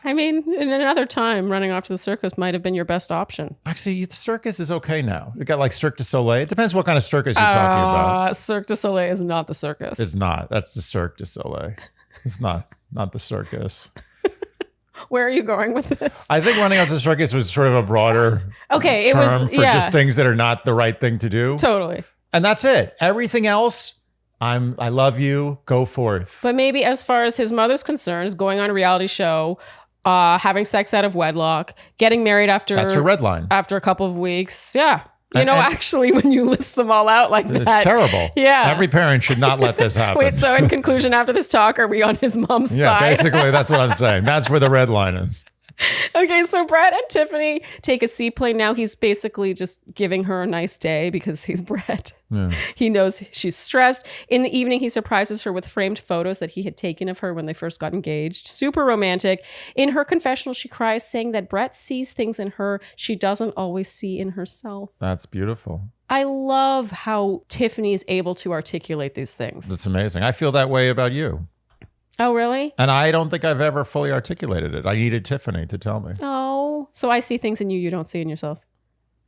Speaker 2: I mean, in another time, running off to the circus might have been your best option.
Speaker 1: Actually, the circus is okay now. You got like Cirque du Soleil. It depends what kind of circus you're talking about.
Speaker 2: Cirque du Soleil is not the circus.
Speaker 1: It's not. That's the Cirque du Soleil. It's not the circus.
Speaker 2: Where are you going with this?
Speaker 1: I think running out to the circus was sort of a broader term for just things that are not the right thing to do.
Speaker 2: Totally.
Speaker 1: And that's it. Everything else, I love you. Go forth.
Speaker 2: But maybe as far as his mother's concerned, going on a reality show, having sex out of wedlock, getting married after...
Speaker 1: That's your red line.
Speaker 2: After a couple of weeks. Yeah. Actually, when you list them all out like that...
Speaker 1: It's terrible.
Speaker 2: Yeah.
Speaker 1: Every parent should not let this happen.
Speaker 2: Wait, so in conclusion, after this talk, are we on his mom's side?
Speaker 1: Yeah, basically, that's what I'm saying. That's where the red line is.
Speaker 2: Okay, so Brett and Tiffany take a seaplane. Now he's basically just giving her a nice day because he's Brett. Yeah. He knows she's stressed. In the evening, he surprises her with framed photos that he had taken of her when they first got engaged. Super romantic. In her confessional, she cries, saying that Brett sees things in her she doesn't always see in herself.
Speaker 1: That's beautiful.
Speaker 2: I love how Tiffany is able to articulate these things.
Speaker 1: That's amazing. I feel that way about you.
Speaker 2: Oh, really?
Speaker 1: And I don't think I've ever fully articulated it. I needed Tiffany to tell me.
Speaker 2: Oh, so I see things in you don't see in yourself.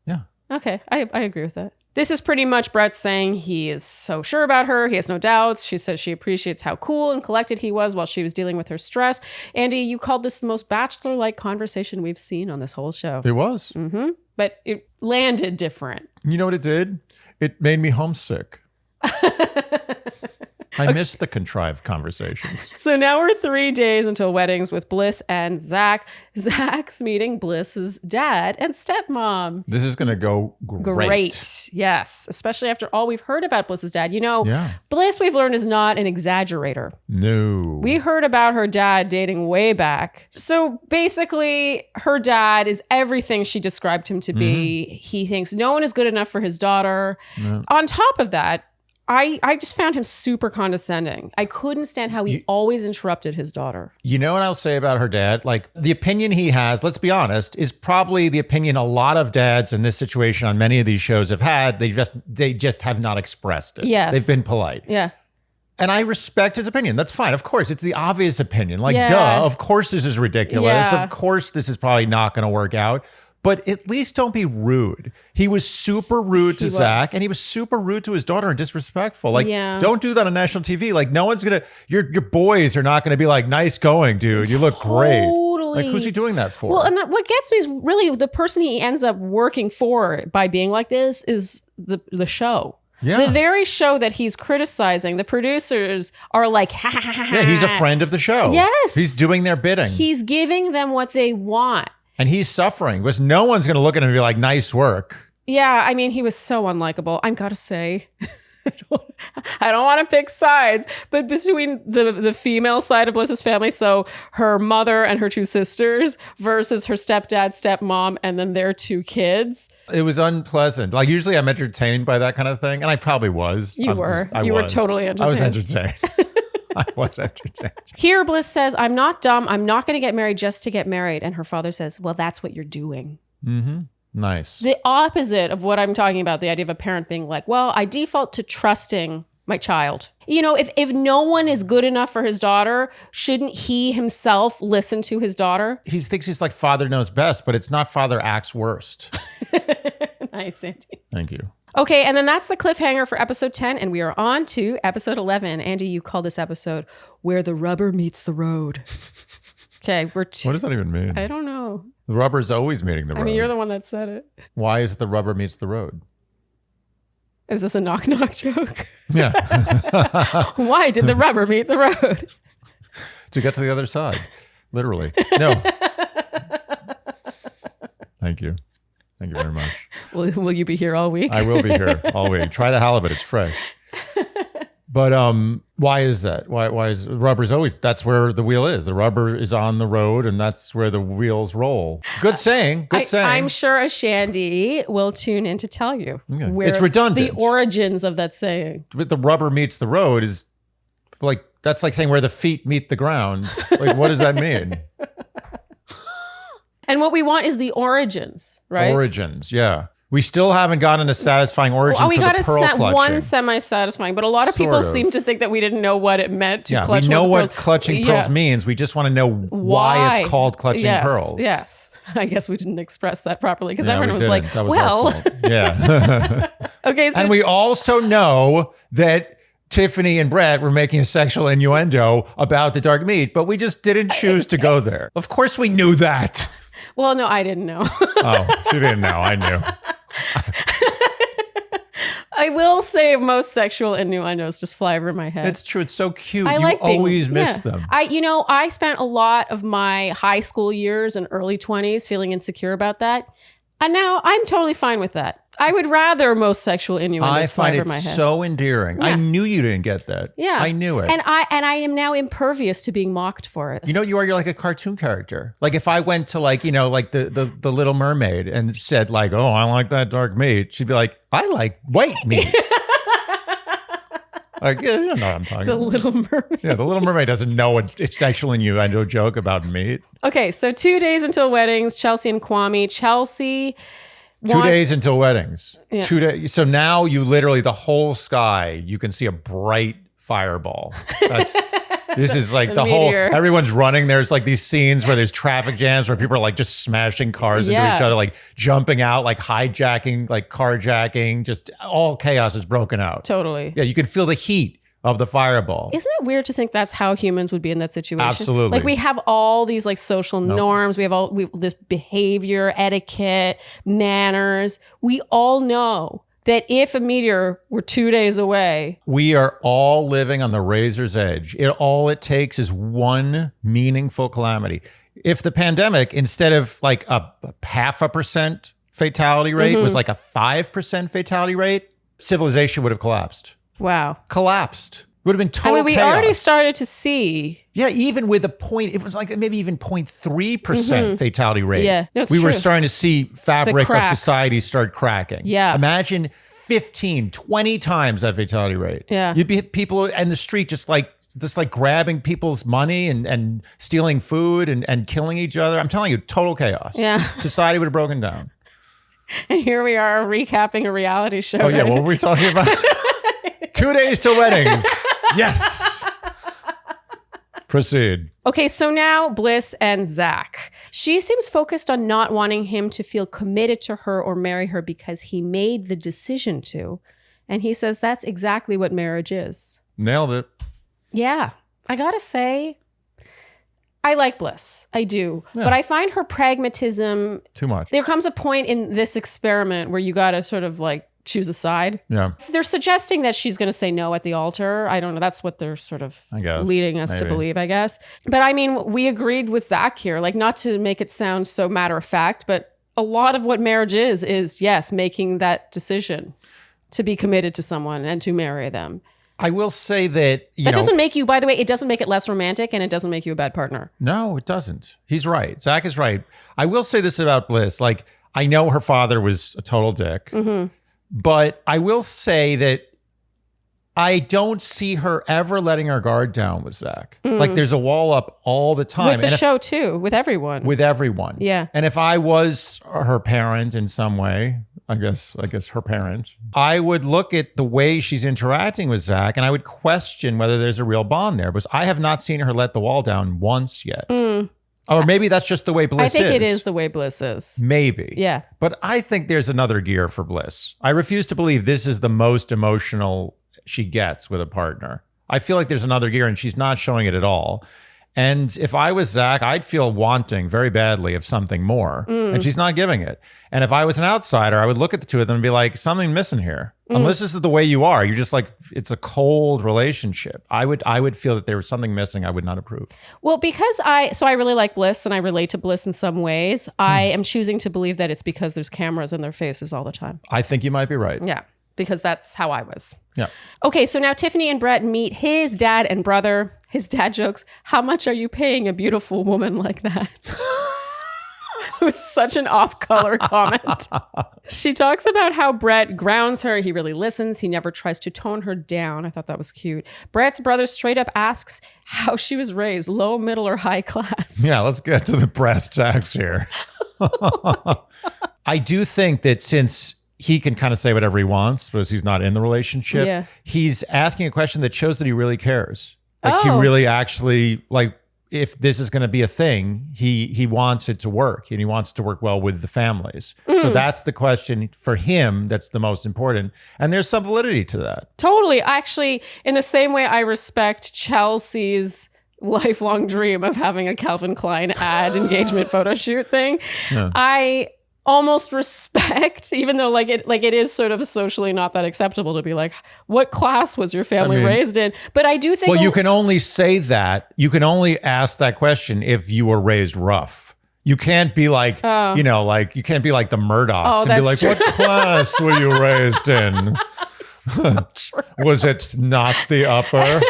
Speaker 1: Yeah.
Speaker 2: Okay, I agree with that. This is pretty much Brett saying he is so sure about her. He has no doubts. She says she appreciates how cool and collected he was while she was dealing with her stress. Andy, you called this the most bachelor-like conversation we've seen on this whole show.
Speaker 1: It was.
Speaker 2: Mm-hmm. But it landed different.
Speaker 1: You know what it did? It made me homesick. I miss the contrived conversations.
Speaker 2: So now we're 3 days until weddings with Bliss and Zach. Zach's meeting Bliss's dad and stepmom.
Speaker 1: This is going to go great.
Speaker 2: Yes. Especially after all we've heard about Bliss's dad. You know, Bliss, we've learned, is not an exaggerator.
Speaker 1: No.
Speaker 2: We heard about her dad dating way back. So basically, her dad is everything she described him to be. He thinks no one is good enough for his daughter. On top of that, I just found him super condescending. I couldn't stand how he always interrupted his daughter. You
Speaker 1: know what I'll say about her dad? Like, the opinion he has, let's be honest, is probably the opinion a lot of dads in this situation on many of these shows have had. They just have not expressed it.
Speaker 2: Yes.
Speaker 1: They've been polite.
Speaker 2: Yeah.
Speaker 1: And I respect his opinion. That's fine. Of course, it's the obvious opinion. Like, duh, of course this is ridiculous. Of course this is probably not going to work out. But at least don't be rude. He was super rude to Zach, and he was super rude to his daughter and disrespectful. Like, don't do that on national TV. Like, no one's gonna. Your boys are not gonna be like, "Nice going, dude. You look great." Like, who's he doing that for?
Speaker 2: Well, and what gets me is really the person he ends up working for by being like this is the show. Yeah. The very show that he's criticizing, the producers are like, ha ha ha ha.
Speaker 1: Yeah, he's a friend of the show.
Speaker 2: Yes,
Speaker 1: he's doing their bidding.
Speaker 2: He's giving them what they want.
Speaker 1: And he's suffering because no one's going to look at him and be like, nice work.
Speaker 2: Yeah, I mean, he was so unlikable. I've got to say, I don't want to pick sides, but between the female side of Bliss's family, so her mother and her 2 sisters versus her stepdad, stepmom, and then their 2 kids.
Speaker 1: It was unpleasant. Like, usually I'm entertained by that kind of thing, and I probably was.
Speaker 2: You were totally entertained.
Speaker 1: I was entertained. I was entertained.
Speaker 2: Here, Bliss says, I'm not dumb. I'm not going to get married just to get married. And her father says, well, that's what you're doing.
Speaker 1: Nice.
Speaker 2: The opposite of what I'm talking about, the idea of a parent being like, well, I default to trusting my child. You know, if no one is good enough for his daughter, shouldn't he himself listen to his daughter?
Speaker 1: He thinks he's like father knows best, but it's not father acts worst.
Speaker 2: Nice, Andy.
Speaker 1: Thank you.
Speaker 2: Okay, and then that's the cliffhanger for episode 10, and we are on to episode 11. Andy, you called this episode Where the Rubber Meets the Road. Okay,
Speaker 1: what does that even mean?
Speaker 2: I don't know.
Speaker 1: The rubber's always meeting the road.
Speaker 2: I mean, you're the one that said it.
Speaker 1: Why is it the rubber meets the road?
Speaker 2: Is this a knock-knock joke?
Speaker 1: Yeah.
Speaker 2: Why did the rubber meet the road?
Speaker 1: To get to the other side. Literally. No. Thank you. Thank you very much.
Speaker 2: Will you be here all week?
Speaker 1: I will be here all week. Try the halibut. It's fresh. But why is that? Why is rubber's always, that's where the wheel is. The rubber is on the road and that's where the wheels roll. Good saying. Good saying.
Speaker 2: I'm sure a Shandy will tune in to tell you.
Speaker 1: Okay. It's redundant.
Speaker 2: The origins of that saying.
Speaker 1: But the rubber meets the road is like, that's like saying where the feet meet the ground. Like, what does that mean?
Speaker 2: And what we want is the origins, right?
Speaker 1: Origins, yeah. We still haven't gotten a satisfying origin for the pearl clutching.
Speaker 2: One semi-satisfying, but a lot of people seem to think that we didn't know what it meant to clutch.
Speaker 1: We know what clutching pearls means. We just want to know why it's called clutching pearls.
Speaker 2: Yes, I guess we didn't express that properly because everyone was like, well.
Speaker 1: Yeah.
Speaker 2: Okay. So
Speaker 1: and we also know that Tiffany and Brett were making a sexual innuendo about the dark meat, but we just didn't choose to go there. Of course we knew that.
Speaker 2: Well, no, I didn't know.
Speaker 1: Oh, she didn't know. I knew.
Speaker 2: I will say most sexual innuendos just fly over my head.
Speaker 1: It's true. It's so cute. You always miss them.
Speaker 2: I spent a lot of my high school years and early 20s feeling insecure about that. And now I'm totally fine with that. I would rather most sexual innuendos fly over my head.
Speaker 1: I find it so endearing. Yeah. I knew you didn't get that.
Speaker 2: Yeah.
Speaker 1: I knew it.
Speaker 2: And I am now impervious to being mocked for it.
Speaker 1: You know, you're like a cartoon character. Like if I went to like, like the Little Mermaid and said like, oh, I like that dark meat. She'd be like, I like white meat. Like, yeah, you know what I'm talking about.
Speaker 2: The Little Mermaid.
Speaker 1: Yeah, the Little Mermaid doesn't know it's sexual innuendo joke about meat.
Speaker 2: Okay, so 2 days until weddings, Chelsea and Kwame. Chelsea...
Speaker 1: 2 days until weddings. Yeah. 2 days. So now you literally, the whole sky, you can see a bright fireball. This is like the whole, everyone's running. There's like these scenes where there's traffic jams where people are like just smashing cars into each other, like jumping out, like hijacking, like carjacking, just all chaos is broken out.
Speaker 2: Totally.
Speaker 1: Yeah, you can feel the heat of the fireball.
Speaker 2: Isn't it weird to think that's how humans would be in that situation?
Speaker 1: Absolutely.
Speaker 2: Like we have all these like social norms. We have this behavior, etiquette, manners. We all know that if a meteor were 2 days away.
Speaker 1: We are all living on the razor's edge. All it takes is one meaningful calamity. If the pandemic, instead of like a 0.5% fatality rate, was like a 5% fatality rate, civilization would have collapsed.
Speaker 2: Wow.
Speaker 1: Collapsed. Would have been total
Speaker 2: we
Speaker 1: chaos.
Speaker 2: already started to see.
Speaker 1: Yeah, even with it was like maybe even 0.3% fatality rate.
Speaker 2: Yeah, that's
Speaker 1: we
Speaker 2: true.
Speaker 1: were starting to see fabric of society start cracking.
Speaker 2: Yeah.
Speaker 1: Imagine 15, 20 times that fatality rate.
Speaker 2: Yeah.
Speaker 1: You'd be people in the street just like grabbing people's money and stealing food and killing each other. I'm telling you, total chaos.
Speaker 2: Yeah.
Speaker 1: Society would have broken down.
Speaker 2: And here we are recapping a reality show.
Speaker 1: Oh, yeah. What were we talking about? 2 days till weddings. Yes. Proceed.
Speaker 2: Okay, so now Bliss and Zach. She seems focused on not wanting him to feel committed to her or marry her because he made the decision to. And he says that's exactly what marriage is.
Speaker 1: Nailed it.
Speaker 2: Yeah. I gotta say, I like Bliss. I do.
Speaker 1: Yeah.
Speaker 2: But I find her pragmatism...
Speaker 1: Too much.
Speaker 2: There comes a point in this experiment where you gotta sort of like choose a side.
Speaker 1: Yeah.
Speaker 2: They're suggesting that she's going to say no at the altar. I don't know. That's what they're sort of leading us to believe, I guess. But I mean, we agreed with Zach here, like not to make it sound so matter of fact, but a lot of what marriage is yes, making that decision to be committed to someone and to marry them.
Speaker 1: I will say that,
Speaker 2: that doesn't make you, by the way, it doesn't make it less romantic and it doesn't make you a bad partner.
Speaker 1: No, it doesn't. He's right. Zach is right. I will say this about Bliss. Like, I know her father was a total dick. Mm-hmm. But I will say that I don't see her ever letting her guard down with Zach. Like there's a wall up all the time.
Speaker 2: With the show too, with everyone.
Speaker 1: With everyone.
Speaker 2: Yeah.
Speaker 1: And if I was her parent in some way, I guess her parent, I would look at the way she's interacting with Zach and I would question whether there's a real bond there. Because I have not seen her let the wall down once yet. Or maybe that's just the way Bliss is.
Speaker 2: I think it is the way Bliss is.
Speaker 1: Maybe.
Speaker 2: Yeah.
Speaker 1: But I think there's another gear for Bliss. I refuse to believe this is the most emotional she gets with a partner. I feel like there's another gear and she's not showing it at all. And if I was Zach, I'd feel wanting very badly of something more. And she's not giving it. And if I was an outsider, I would look at the two of them and be like, something missing here. Unless this is the way you are. You're just like, it's a cold relationship. I would feel that there was something missing. I would not approve.
Speaker 2: Well, because I really like Bliss and I relate to Bliss in some ways. I am choosing to believe that it's because there's cameras in their faces all the time.
Speaker 1: I think you might be right.
Speaker 2: Yeah. Because that's how I was.
Speaker 1: Yeah.
Speaker 2: Okay, so now Tiffany and Brett meet his dad and brother. His dad jokes, "How much are you paying a beautiful woman like that?" It was such an off-color comment. She talks about how Brett grounds her. He really listens. He never tries to tone her down. I thought that was cute. Brett's brother straight up asks how she was raised, low, middle, or high class.
Speaker 1: Yeah, let's get to the brass tacks here. I do think that since he can kind of say whatever he wants because he's not in the relationship, he's asking a question that shows that he really cares. Like he really actually, like, if this is going to be a thing, he wants it to work and he wants it to work well with the families. So that's the question for him that's the most important. And there's some validity to that.
Speaker 2: Totally. Actually, in the same way I respect Chelsea's lifelong dream of having a Calvin Klein ad engagement photo shoot thing, I almost respect, even though like it is sort of socially not that acceptable to be like, what class was your family raised in? But I do think,
Speaker 1: well, you can only say that, you can only ask that question if you were raised rough. You can't be like, you know, like you can't be like the Murdochs and be like, what class were you raised in? So was it not the upper?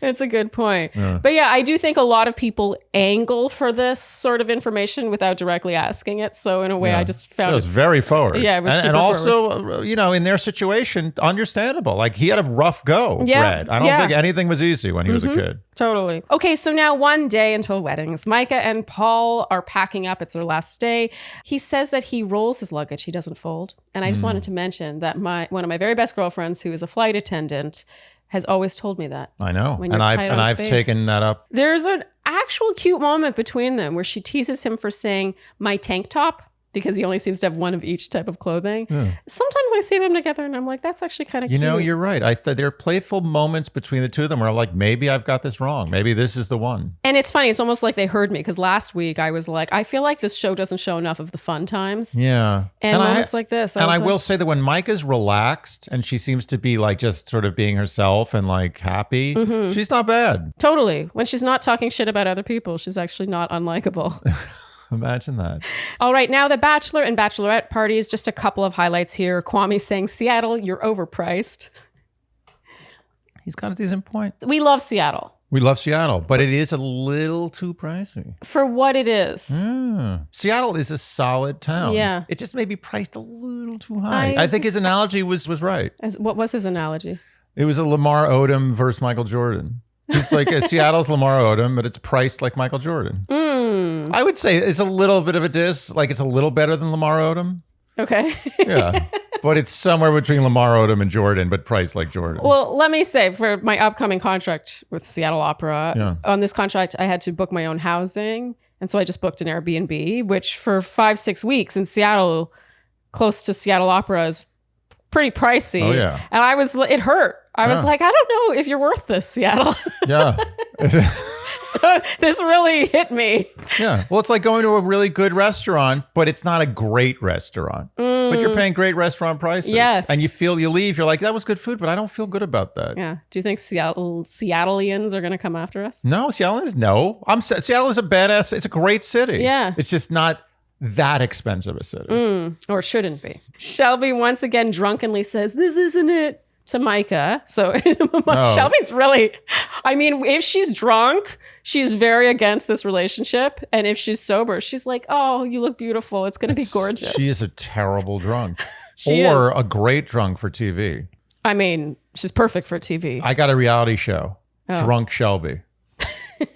Speaker 2: It's a good point. But yeah, I do think a lot of people angle for this sort of information without directly asking it. So in a way, I just found
Speaker 1: it was very forward.
Speaker 2: Yeah, it was super
Speaker 1: and also,
Speaker 2: forward.
Speaker 1: You know, in their situation, understandable. Like he had a rough go, Brett. I don't think anything was easy when he was a kid.
Speaker 2: Totally. Okay, so now one day until weddings. Micah and Paul are packing up. It's their last day. He says that he rolls his luggage. He doesn't fold. And I just wanted to mention that one of my very best girlfriends, who is a flight attendant, has always told me that.
Speaker 1: I know. And I've taken that up.
Speaker 2: There's an actual cute moment between them where she teases him for saying, "my tank top." because he only seems to have one of each type of clothing. Sometimes I see them together and I'm like, that's actually kind of cute.
Speaker 1: You know, you're right. There are playful moments between the two of them where I'm like, maybe I've got this wrong. Maybe this is the one.
Speaker 2: And it's funny. It's almost like they heard me because last week I was like, I feel like this show doesn't show enough of the fun times.
Speaker 1: Yeah.
Speaker 2: And moments like this.
Speaker 1: I will say that when Micah's relaxed and she seems to be like just sort of being herself and like happy, she's not bad.
Speaker 2: Totally. When she's not talking shit about other people, she's actually not unlikable.
Speaker 1: Imagine that.
Speaker 2: All right, now the Bachelor and Bachelorette parties. Just a couple of highlights here. Kwame saying, Seattle, you're overpriced.
Speaker 1: He's got a decent point.
Speaker 2: We love Seattle.
Speaker 1: We love Seattle, but it is a little too pricey.
Speaker 2: For what it is.
Speaker 1: Seattle is a solid town.
Speaker 2: Yeah.
Speaker 1: It just may be priced a little too high. I think his analogy was right.
Speaker 2: What was his analogy?
Speaker 1: It was a Lamar Odom versus Michael Jordan. It's like Seattle's Lamar Odom, but it's priced like Michael Jordan. I would say it's a little bit of a diss. Like it's a little better than Lamar Odom.
Speaker 2: Okay.
Speaker 1: Yeah. But it's somewhere between Lamar Odom and Jordan, but priced like Jordan.
Speaker 2: Well, let me say, for my upcoming contract with Seattle Opera, on this contract, I had to book my own housing. And so I just booked an Airbnb, which for 5-6 weeks in Seattle, close to Seattle Opera, is pretty pricey.
Speaker 1: Oh, yeah.
Speaker 2: And it hurt. I was like, I don't know if you're worth this, Seattle.
Speaker 1: Yeah.
Speaker 2: So this really hit me.
Speaker 1: Yeah. Well, it's like going to a really good restaurant, but it's not a great restaurant. But you're paying great restaurant prices.
Speaker 2: Yes.
Speaker 1: And you leave, you're like, that was good food, but I don't feel good about that.
Speaker 2: Yeah. Do you think Seattleians are going to come after us?
Speaker 1: No, Seattleians, no. Seattle is a badass. It's a great city.
Speaker 2: Yeah.
Speaker 1: It's just not that expensive a city.
Speaker 2: Or shouldn't be. Shelby once again drunkenly says, this isn't it, to Micah. So Shelby's really, I mean, if she's drunk, she's very against this relationship. And if she's sober, she's like, oh, you look beautiful. It's going to be gorgeous.
Speaker 1: She is a terrible drunk.
Speaker 2: She
Speaker 1: or
Speaker 2: is.
Speaker 1: A great drunk for TV.
Speaker 2: I mean, she's perfect for TV.
Speaker 1: I got a reality show. Drunk Shelby.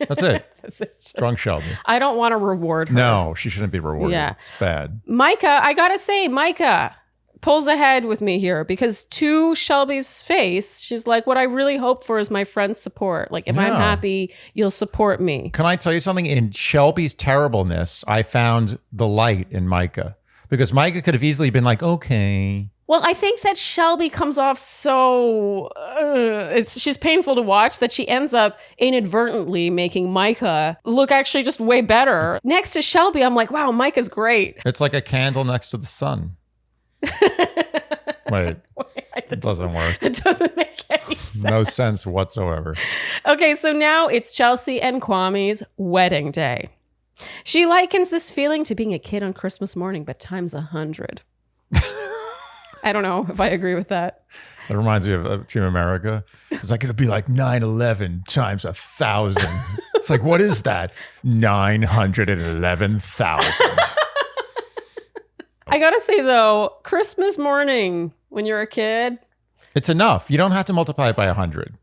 Speaker 1: That's it.
Speaker 2: That's it.
Speaker 1: Drunk Shelby.
Speaker 2: I don't want to reward her.
Speaker 1: No, she shouldn't be rewarded.
Speaker 2: Yeah.
Speaker 1: It's bad.
Speaker 2: Micah, I got to say, Micah pulls ahead with me here because to Shelby's face, she's like, what I really hope for is my friend's support. Like, if I'm happy, you'll support me.
Speaker 1: Can I tell you something? In Shelby's terribleness, I found the light in Micah. Because Micah could have easily been like, okay.
Speaker 2: Well, I think that Shelby comes off so, she's painful to watch that she ends up inadvertently making Micah look actually just way better. Next to Shelby, I'm like, wow, Micah's great.
Speaker 1: It's like a candle next to the sun. Wait, it doesn't work.
Speaker 2: It doesn't make any sense.
Speaker 1: No sense whatsoever.
Speaker 2: Okay, so now it's Chelsea and Kwame's wedding day. She likens this feeling to being a kid on Christmas morning, but times 100. I don't know if I agree with that.
Speaker 1: That reminds me of Team America. It's like, it'll be like 9/11 times 1,000. It's like, what is that? 911,000.
Speaker 2: I gotta say though, Christmas morning when you're a kid,
Speaker 1: it's enough. You don't have to multiply it by 100.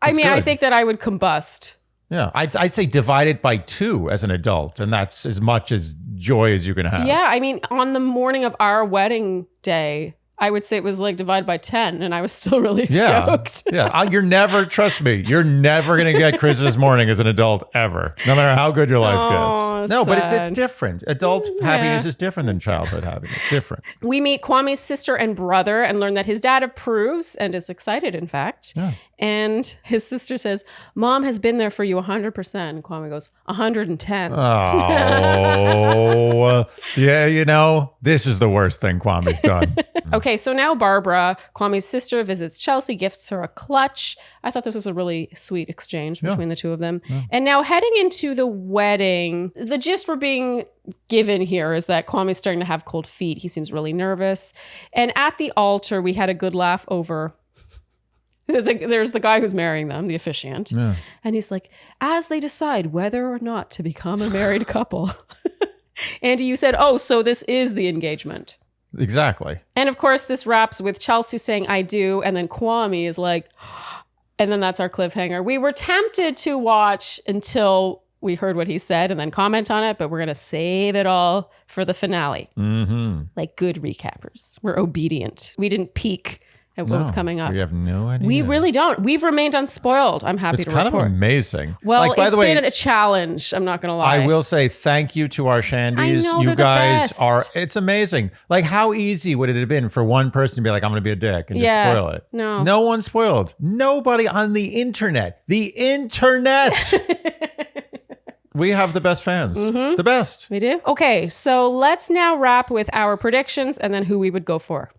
Speaker 2: I mean, good. I think that I would combust.
Speaker 1: Yeah, I'd say divide it by 2 as an adult, and that's as much as joy as you can have.
Speaker 2: Yeah, I mean, on the morning of our wedding day, I would say it was like divided by 10, and I was still really stoked.
Speaker 1: Yeah, you're never, trust me, you're never going to get Christmas morning as an adult ever, no matter how good your life gets. No,
Speaker 2: sad.
Speaker 1: But it's different. Adult happiness is different than childhood happiness. Different.
Speaker 2: We meet Kwame's sister and brother and learn that his dad approves and is excited, in fact. Yeah. And his sister says, Mom has been there for you 100%. And Kwame goes, 110.
Speaker 1: Oh, yeah, you know, this is the worst thing Kwame's done.
Speaker 2: Okay, so now Barbara, Kwame's sister, visits Chelsea, gifts her a clutch. I thought this was a really sweet exchange between the two of them. Yeah. And now heading into the wedding, the gist we're being given here is that Kwame's starting to have cold feet. He seems really nervous. And at the altar, we had a good laugh over... There's the guy who's marrying them, the officiant. Yeah. And he's like, as they decide whether or not to become a married couple. Andy, you said, oh, so this is the engagement.
Speaker 1: Exactly.
Speaker 2: And of course, this wraps with Chelsea saying, I do. And then Kwame is like, and then that's our cliffhanger. We were tempted to watch until we heard what he said and then comment on it, but we're going to save it all for the finale. Mm-hmm. Like good recappers. We're obedient. We didn't peek at what was coming up.
Speaker 1: We have no idea.
Speaker 2: We really don't. We've remained unspoiled. I'm happy to report.
Speaker 1: It's kind of amazing.
Speaker 2: Well, like, by the way, been a challenge. I'm not going to lie.
Speaker 1: I will say thank you to our Shandys. You guys are, it's amazing. Like, how easy would it have been for one person to be like, I'm going to be a dick and just spoil it? No one spoiled. Nobody on the internet. The internet. We have the best fans. The best.
Speaker 2: We do. Okay, so let's now wrap with our predictions and then who we would go for.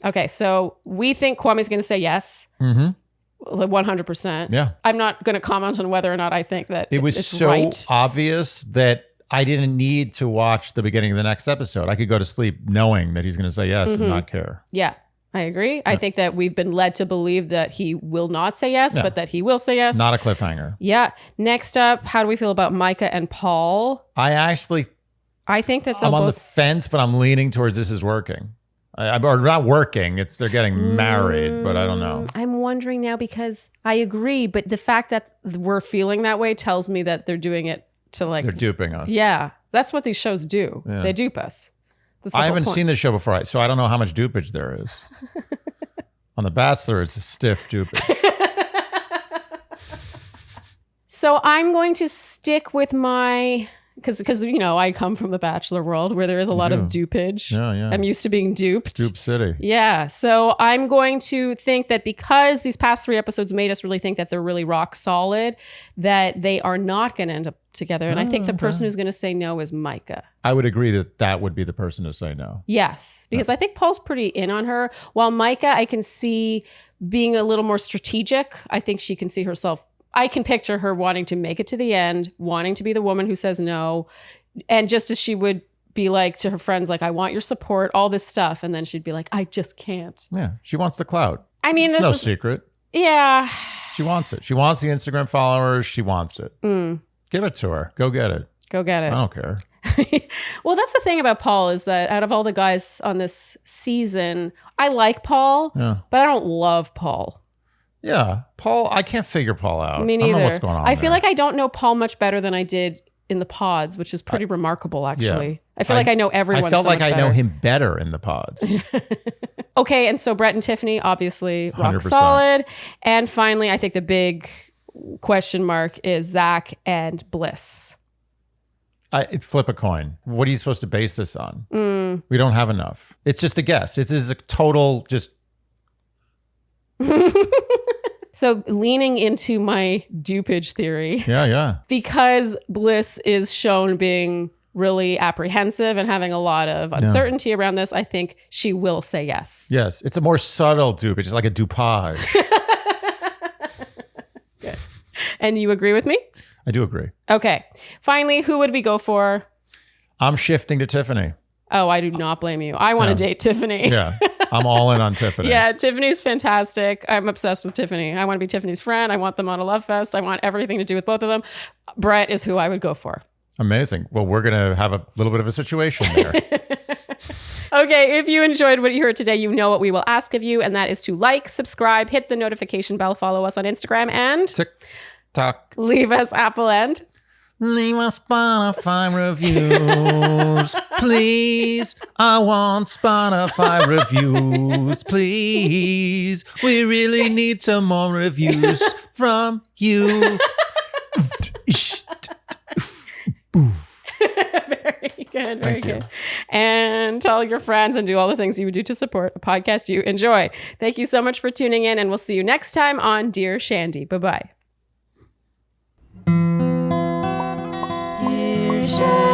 Speaker 2: Okay, so we think Kwame's going to say yes. 100%.
Speaker 1: Yeah.
Speaker 2: I'm not going to comment on whether or not I think that
Speaker 1: it was so obvious that I didn't need to watch the beginning of the next episode. I could go to sleep knowing that he's going to say yes and not care.
Speaker 2: Yeah, I agree. Yeah. I think that we've been led to believe that he will not say yes, but that he will say yes.
Speaker 1: Not a cliffhanger.
Speaker 2: Yeah. Next up, how do we feel about Micah and Paul?
Speaker 1: I think that I'm on the fence, but I'm leaning towards this is working. Or not working. They're getting married, but I don't know.
Speaker 2: I'm wondering now because I agree, but the fact that we're feeling that way tells me that they're doing it to like...
Speaker 1: They're duping us.
Speaker 2: Yeah. That's what these shows do. Yeah. They dupe us.
Speaker 1: I haven't seen this show before, so I don't know how much dupage there is. On The Bachelor, it's a stiff dupage.
Speaker 2: So I'm going to stick with my... Because I come from the Bachelor world where there is a lot of dupage.
Speaker 1: Yeah.
Speaker 2: I'm used to being duped.
Speaker 1: Dupe City.
Speaker 2: Yeah. So I'm going to think that because these past 3 episodes made us really think that they're really rock solid, that they are not going to end up together. And I think the person who's going to say no is Micah.
Speaker 1: I would agree that would be the person to say no.
Speaker 2: Yes. Because I think Paul's pretty in on her. While Micah, I can see being a little more strategic. I think she can see herself. I can picture her wanting to make it to the end, wanting to be the woman who says no. And just as she would be like to her friends, like, I want your support, all this stuff. And then she'd be like, I just can't.
Speaker 1: Yeah. She wants the clout.
Speaker 2: I mean,
Speaker 1: it's no secret.
Speaker 2: Yeah.
Speaker 1: She wants it. She wants the Instagram followers. She wants it. Give it to her. Go get it.
Speaker 2: Go get it.
Speaker 1: I don't care.
Speaker 2: Well, that's the thing about Paul is that out of all the guys on this season, I like Paul, but I don't love Paul.
Speaker 1: Yeah. Paul, I can't figure Paul out.
Speaker 2: Me neither.
Speaker 1: I don't know what's going on
Speaker 2: I feel like I don't know Paul much better than I did in the pods, which is pretty remarkable, actually. Yeah. I feel like I know everyone
Speaker 1: I felt
Speaker 2: so
Speaker 1: like
Speaker 2: much
Speaker 1: I know him better in the pods.
Speaker 2: Okay, and so Brett and Tiffany, obviously, rock 100%. Solid. And finally, I think the big question mark is Zach and Bliss.
Speaker 1: Flip a coin. What are you supposed to base this on? We don't have enough. It's just a guess. It is a total just...
Speaker 2: So leaning into my dupage theory.
Speaker 1: Yeah.
Speaker 2: Because Bliss is shown being really apprehensive and having a lot of uncertainty around this, I think she will say yes.
Speaker 1: Yes. It's a more subtle dupage. It's like a dupage.
Speaker 2: Good. And you agree with me?
Speaker 1: I do agree.
Speaker 2: Okay. Finally, who would we go for?
Speaker 1: I'm shifting to Tiffany.
Speaker 2: Oh, I do not blame you. I want to date Tiffany.
Speaker 1: Yeah. I'm all in on Tiffany.
Speaker 2: Yeah, Tiffany's fantastic. I'm obsessed with Tiffany. I want to be Tiffany's friend. I want them on a love fest. I want everything to do with both of them. Brett is who I would go for.
Speaker 1: Amazing. Well, we're going to have a little bit of a situation there.
Speaker 2: Okay, if you enjoyed what you heard today, you know what we will ask of you, and that is to like, subscribe, hit the notification bell, follow us on Instagram, and
Speaker 1: TikTok.
Speaker 2: Leave us Apple and...
Speaker 1: Leave us Spotify reviews, please. I want Spotify reviews, please. We really need some more reviews from you.
Speaker 2: Very good, very good. And tell your friends and do all the things you would do to support a podcast you enjoy. Thank you so much for tuning in, and we'll see you next time on Dear Shandy. Bye-bye. Dear Shandy.